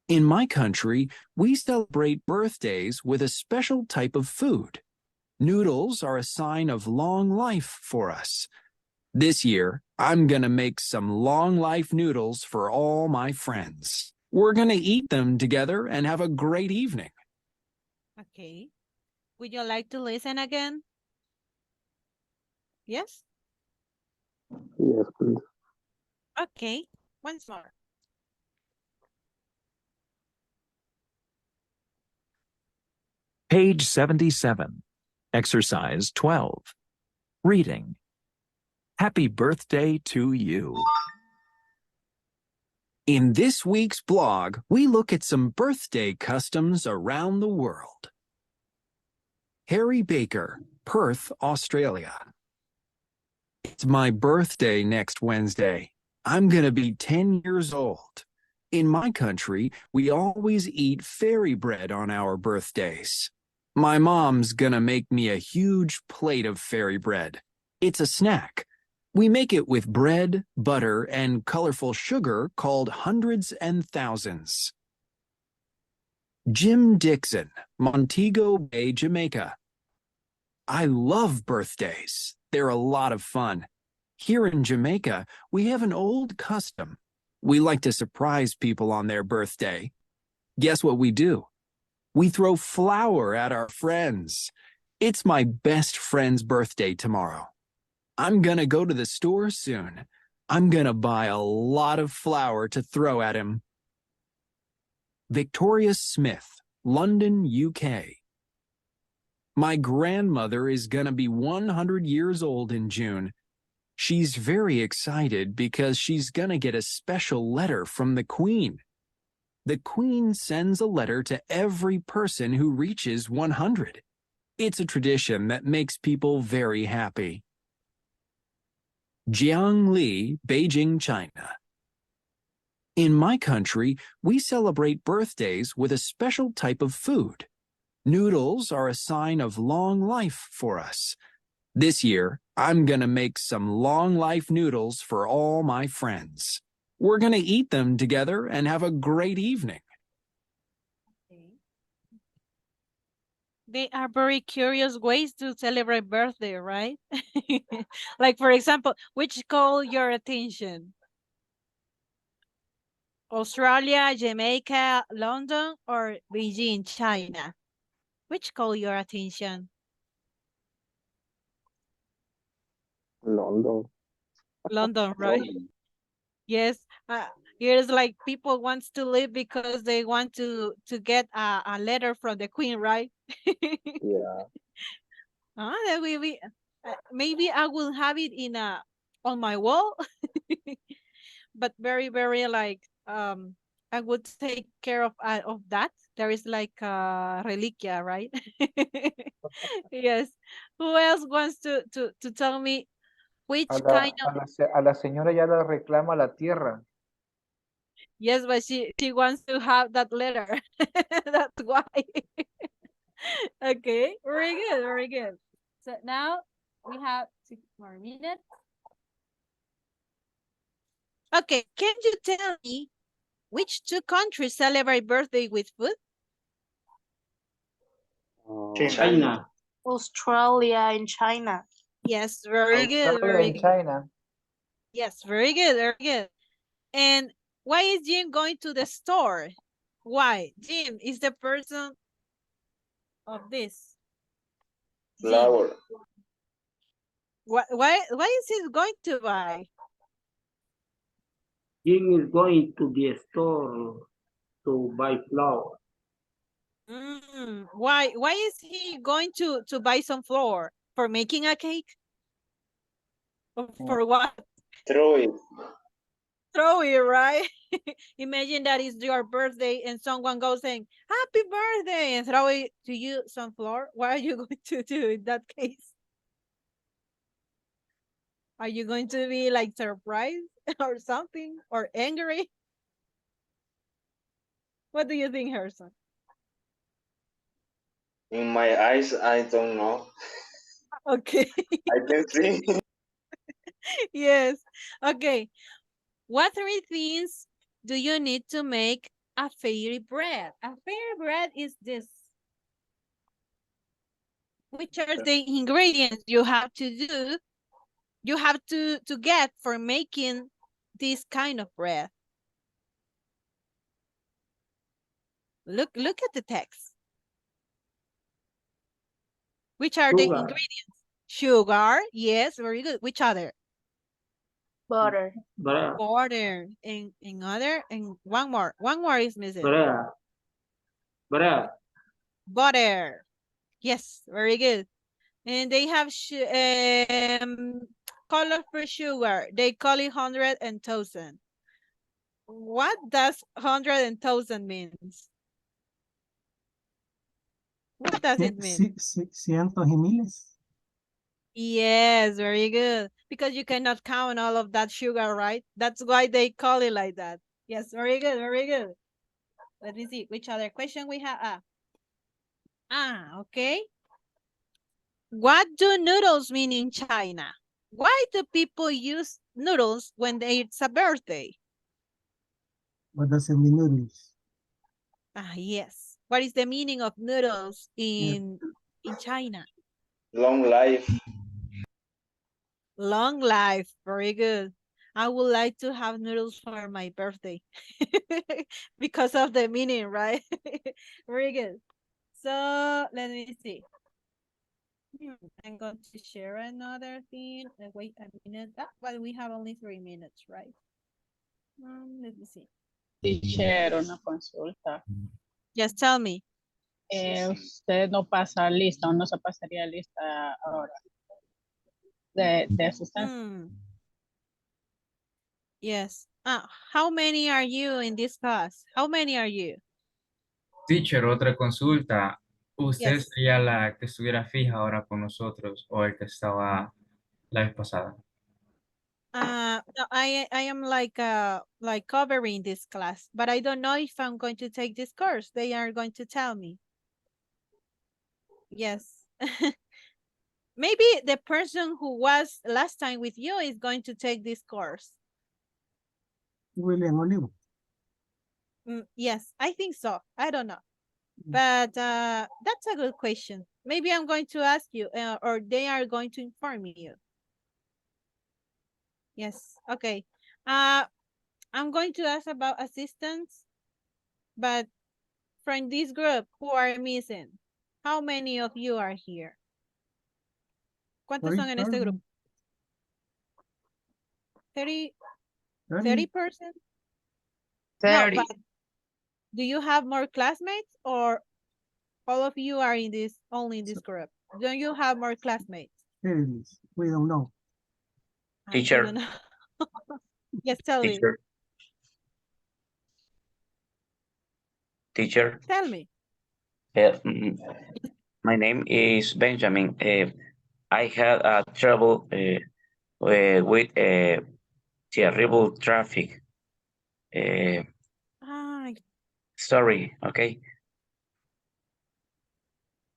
In my country, we celebrate birthdays with a special type of food. Noodles are a sign of long life for us. This year, I'm gonna make some long life noodles for all my friends. We're gonna eat them together and have a great evening. Okay. Would you like to listen again? Yes? Yes, please. Okay. Once more. Page 77, Exercise 12. Reading. Happy birthday to you. In this week's blog, we look at some birthday customs around the world. Harry Baker, Perth, Australia. It's my birthday next Wednesday. I'm gonna be 10 years old. In my country, we always eat fairy bread on our birthdays. My mom's gonna make me a huge plate of fairy bread. It's a snack. We make it with bread, butter, and colorful sugar called hundreds and thousands. Jim Dixon, Montego Bay, Jamaica. I love birthdays. They're a lot of fun. Here in Jamaica, we have an old custom. We like to surprise people on their birthday. Guess what we do? We throw flour at our friends. It's my best friend's birthday tomorrow. I'm gonna go to the store soon. I'm gonna buy a lot of flour to throw at him. Victoria Smith, London, UK. My grandmother is gonna be 100 years old in June. She's very excited because she's gonna get a special letter from the Queen. The Queen sends a letter to every person who reaches 100. It's a tradition that makes people very happy. Jiangli, Beijing, China. In my country, we celebrate birthdays with a special type of food. Noodles are a sign of long life for us. This year, I'm gonna make some long life noodles for all my friends. We're gonna eat them together and have a great evening. They are very curious ways to celebrate birthday, right? Like, for example, which call your attention? Australia, Jamaica, London, or Beijing, China? Which call your attention? London. London, right? Yes. Here's like people wants to live because they want to get a letter from the Queen, right? Yeah. That we maybe I will have it in on my wall, but very like I would take care of that. There is like reliquia, right? Yes. Who else wants to tell me which kind of? A la señora ya le reclama la tierra. Yes, but she wants to have that letter. That's why. Okay, very good, very good. So now we have 6 more minutes. Okay, can you tell me which two countries celebrate birthday with food? China. Australia and China. Yes, very good, Australia very and good. China. Yes, very good, very good. And why is Jim going to the store? Why? Jim is the person of this. Jim. Flour. Why is he going to buy? Jim is going to the store to buy flour. Why is he going to buy some flour? For making a cake? Or for what? Throw it. Throw it, right? Imagine that it's your birthday and someone goes saying, happy birthday, and throw it to you some flour. What are you going to do in that case? Are you going to be like surprised or something or angry? What do you think, Harrison? In my eyes, I don't know. Okay. I can see. Yes. Okay. What three things do you need to make a fairy bread? A fairy bread is this. Which are the ingredients you have to do? You have to get for making this kind of bread. Look at the text. Which are the Sugar. ingredients? Sugar, yes, very good. Which other? Butter. Butter. And other, and one more. One more is missing. Bread. Butter. Yes, very good. And they have colorful sugar. They call it 100 and 1,000. What does 100 and 1,000 means? What does it mean? Cientos y miles. Yes, very good. Because you cannot count all of that sugar, right? That's why they call it like that. Yes, very good, very good. Let me see which other question we have. Okay. What do noodles mean in China? Why do people use noodles when it's a birthday? What does it mean, noodles? Yes. What is the meaning of noodles in China? Long life. Long life. Very good. I would like to have noodles for my birthday because of the meaning, right? Very good. So let me see. I'm going to share another thing. Wait a minute. But we have only 3 minutes, right? Let me see. Teacher, una consulta. Yes, tell me. Usted no pasa lista o no se pasaría lista ahora de asistencia. Yes. How many are you in this class? How many are you? Teacher, otra consulta. ¿Usted Yes. sería la que estuviera fija ahora con nosotros o el que estaba la vez pasada? No, I am like covering this class, but I don't know if I'm going to take this course. They are going to tell me. Yes. Maybe the person who was last time with you is going to take this course. William Olivo. Yes, I think so. I don't know. But that's a good question. Maybe I'm going to ask you, or they are going to inform you. Yes, okay. I'm going to ask about assistants, but from this group, who are missing? How many of you are here? ¿Cuántos son en este grupo? 30%? 30. No, but do you have more classmates or all of you are in this only in this group? Don't you have more classmates? We don't know. Teacher. I don't know. Yes, tell me. Teacher. Tell me. My name is Benjamin. I had a trouble with terrible traffic. Sorry, okay.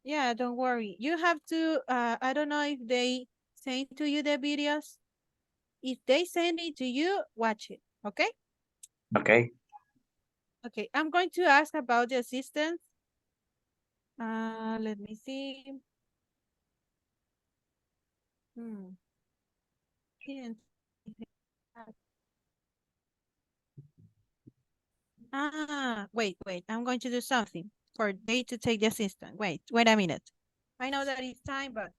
Yeah, don't worry. You have to, I don't know if they send to you the videos. If they send it to you, watch it, okay? Okay. Okay, I'm going to ask about the assistance. Let me see. Wait, I'm going to do something for they to take the assistant. Wait a minute. I know that it's time, but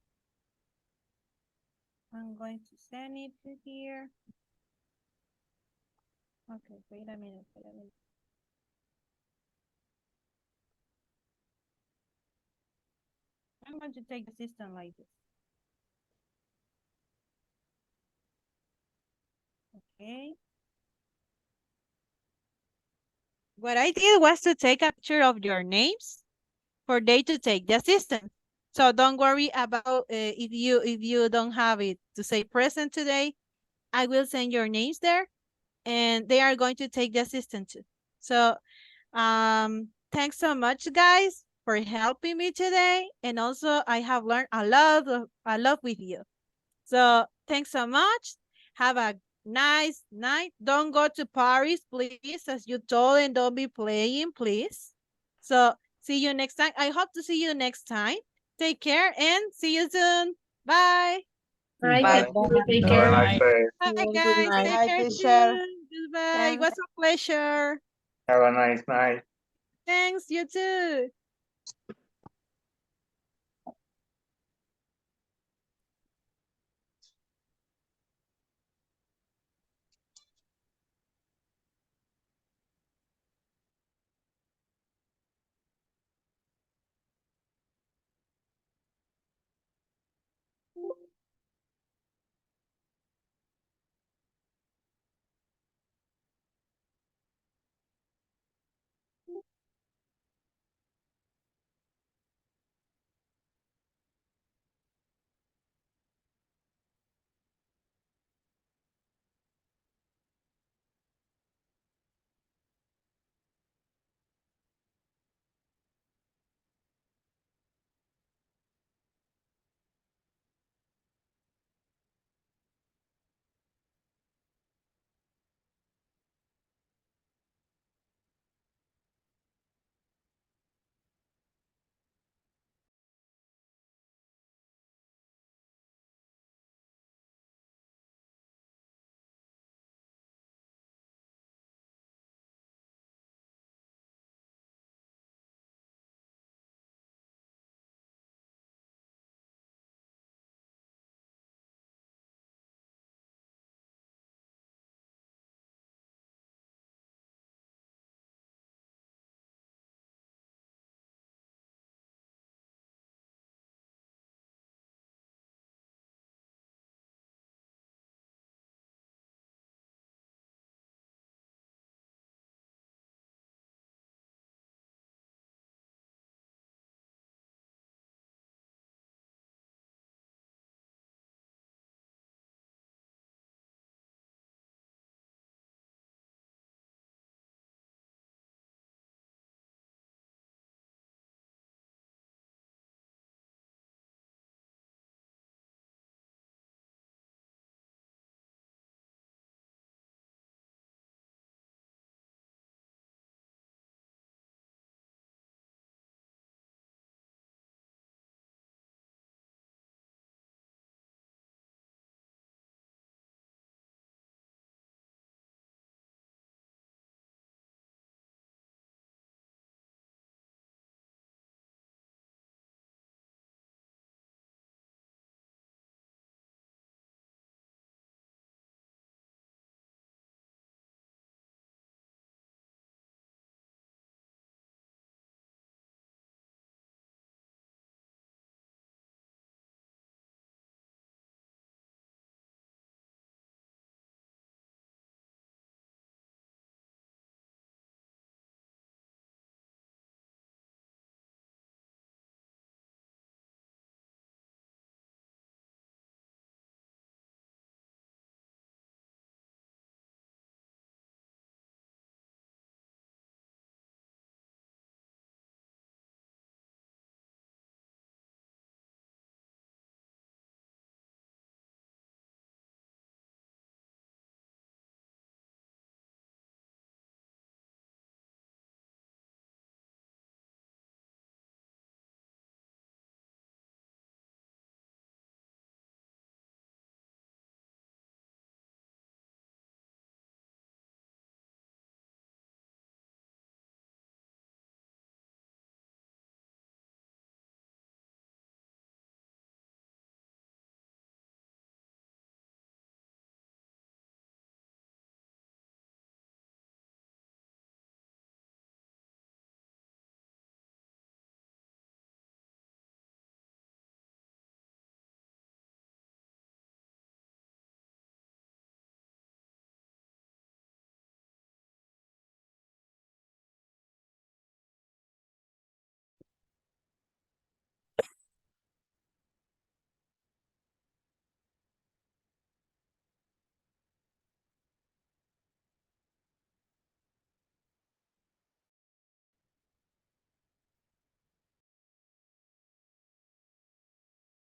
I'm going to send it to here. Okay, wait a minute. I'm going to take the system like this. Okay. What I did was to take a picture of your names for they to take the assistant. So don't worry about if you don't have it to say present today. I will send your names there, and they are going to take the assistant too. So thanks so much, guys, for helping me today. And also, I have learned a lot with you. So thanks so much. Have a nice night. Don't go to Paris, please, as you told, and don't be playing, please. So see you next time. I hope to see you next time. Take care and see you soon. Bye. Bye. Bye. Take Have a care. nice day. Bye, Good guys. night. Take Bye, care teacher. too. Goodbye. It Thanks. was a pleasure. Have a nice night. Thanks, you too.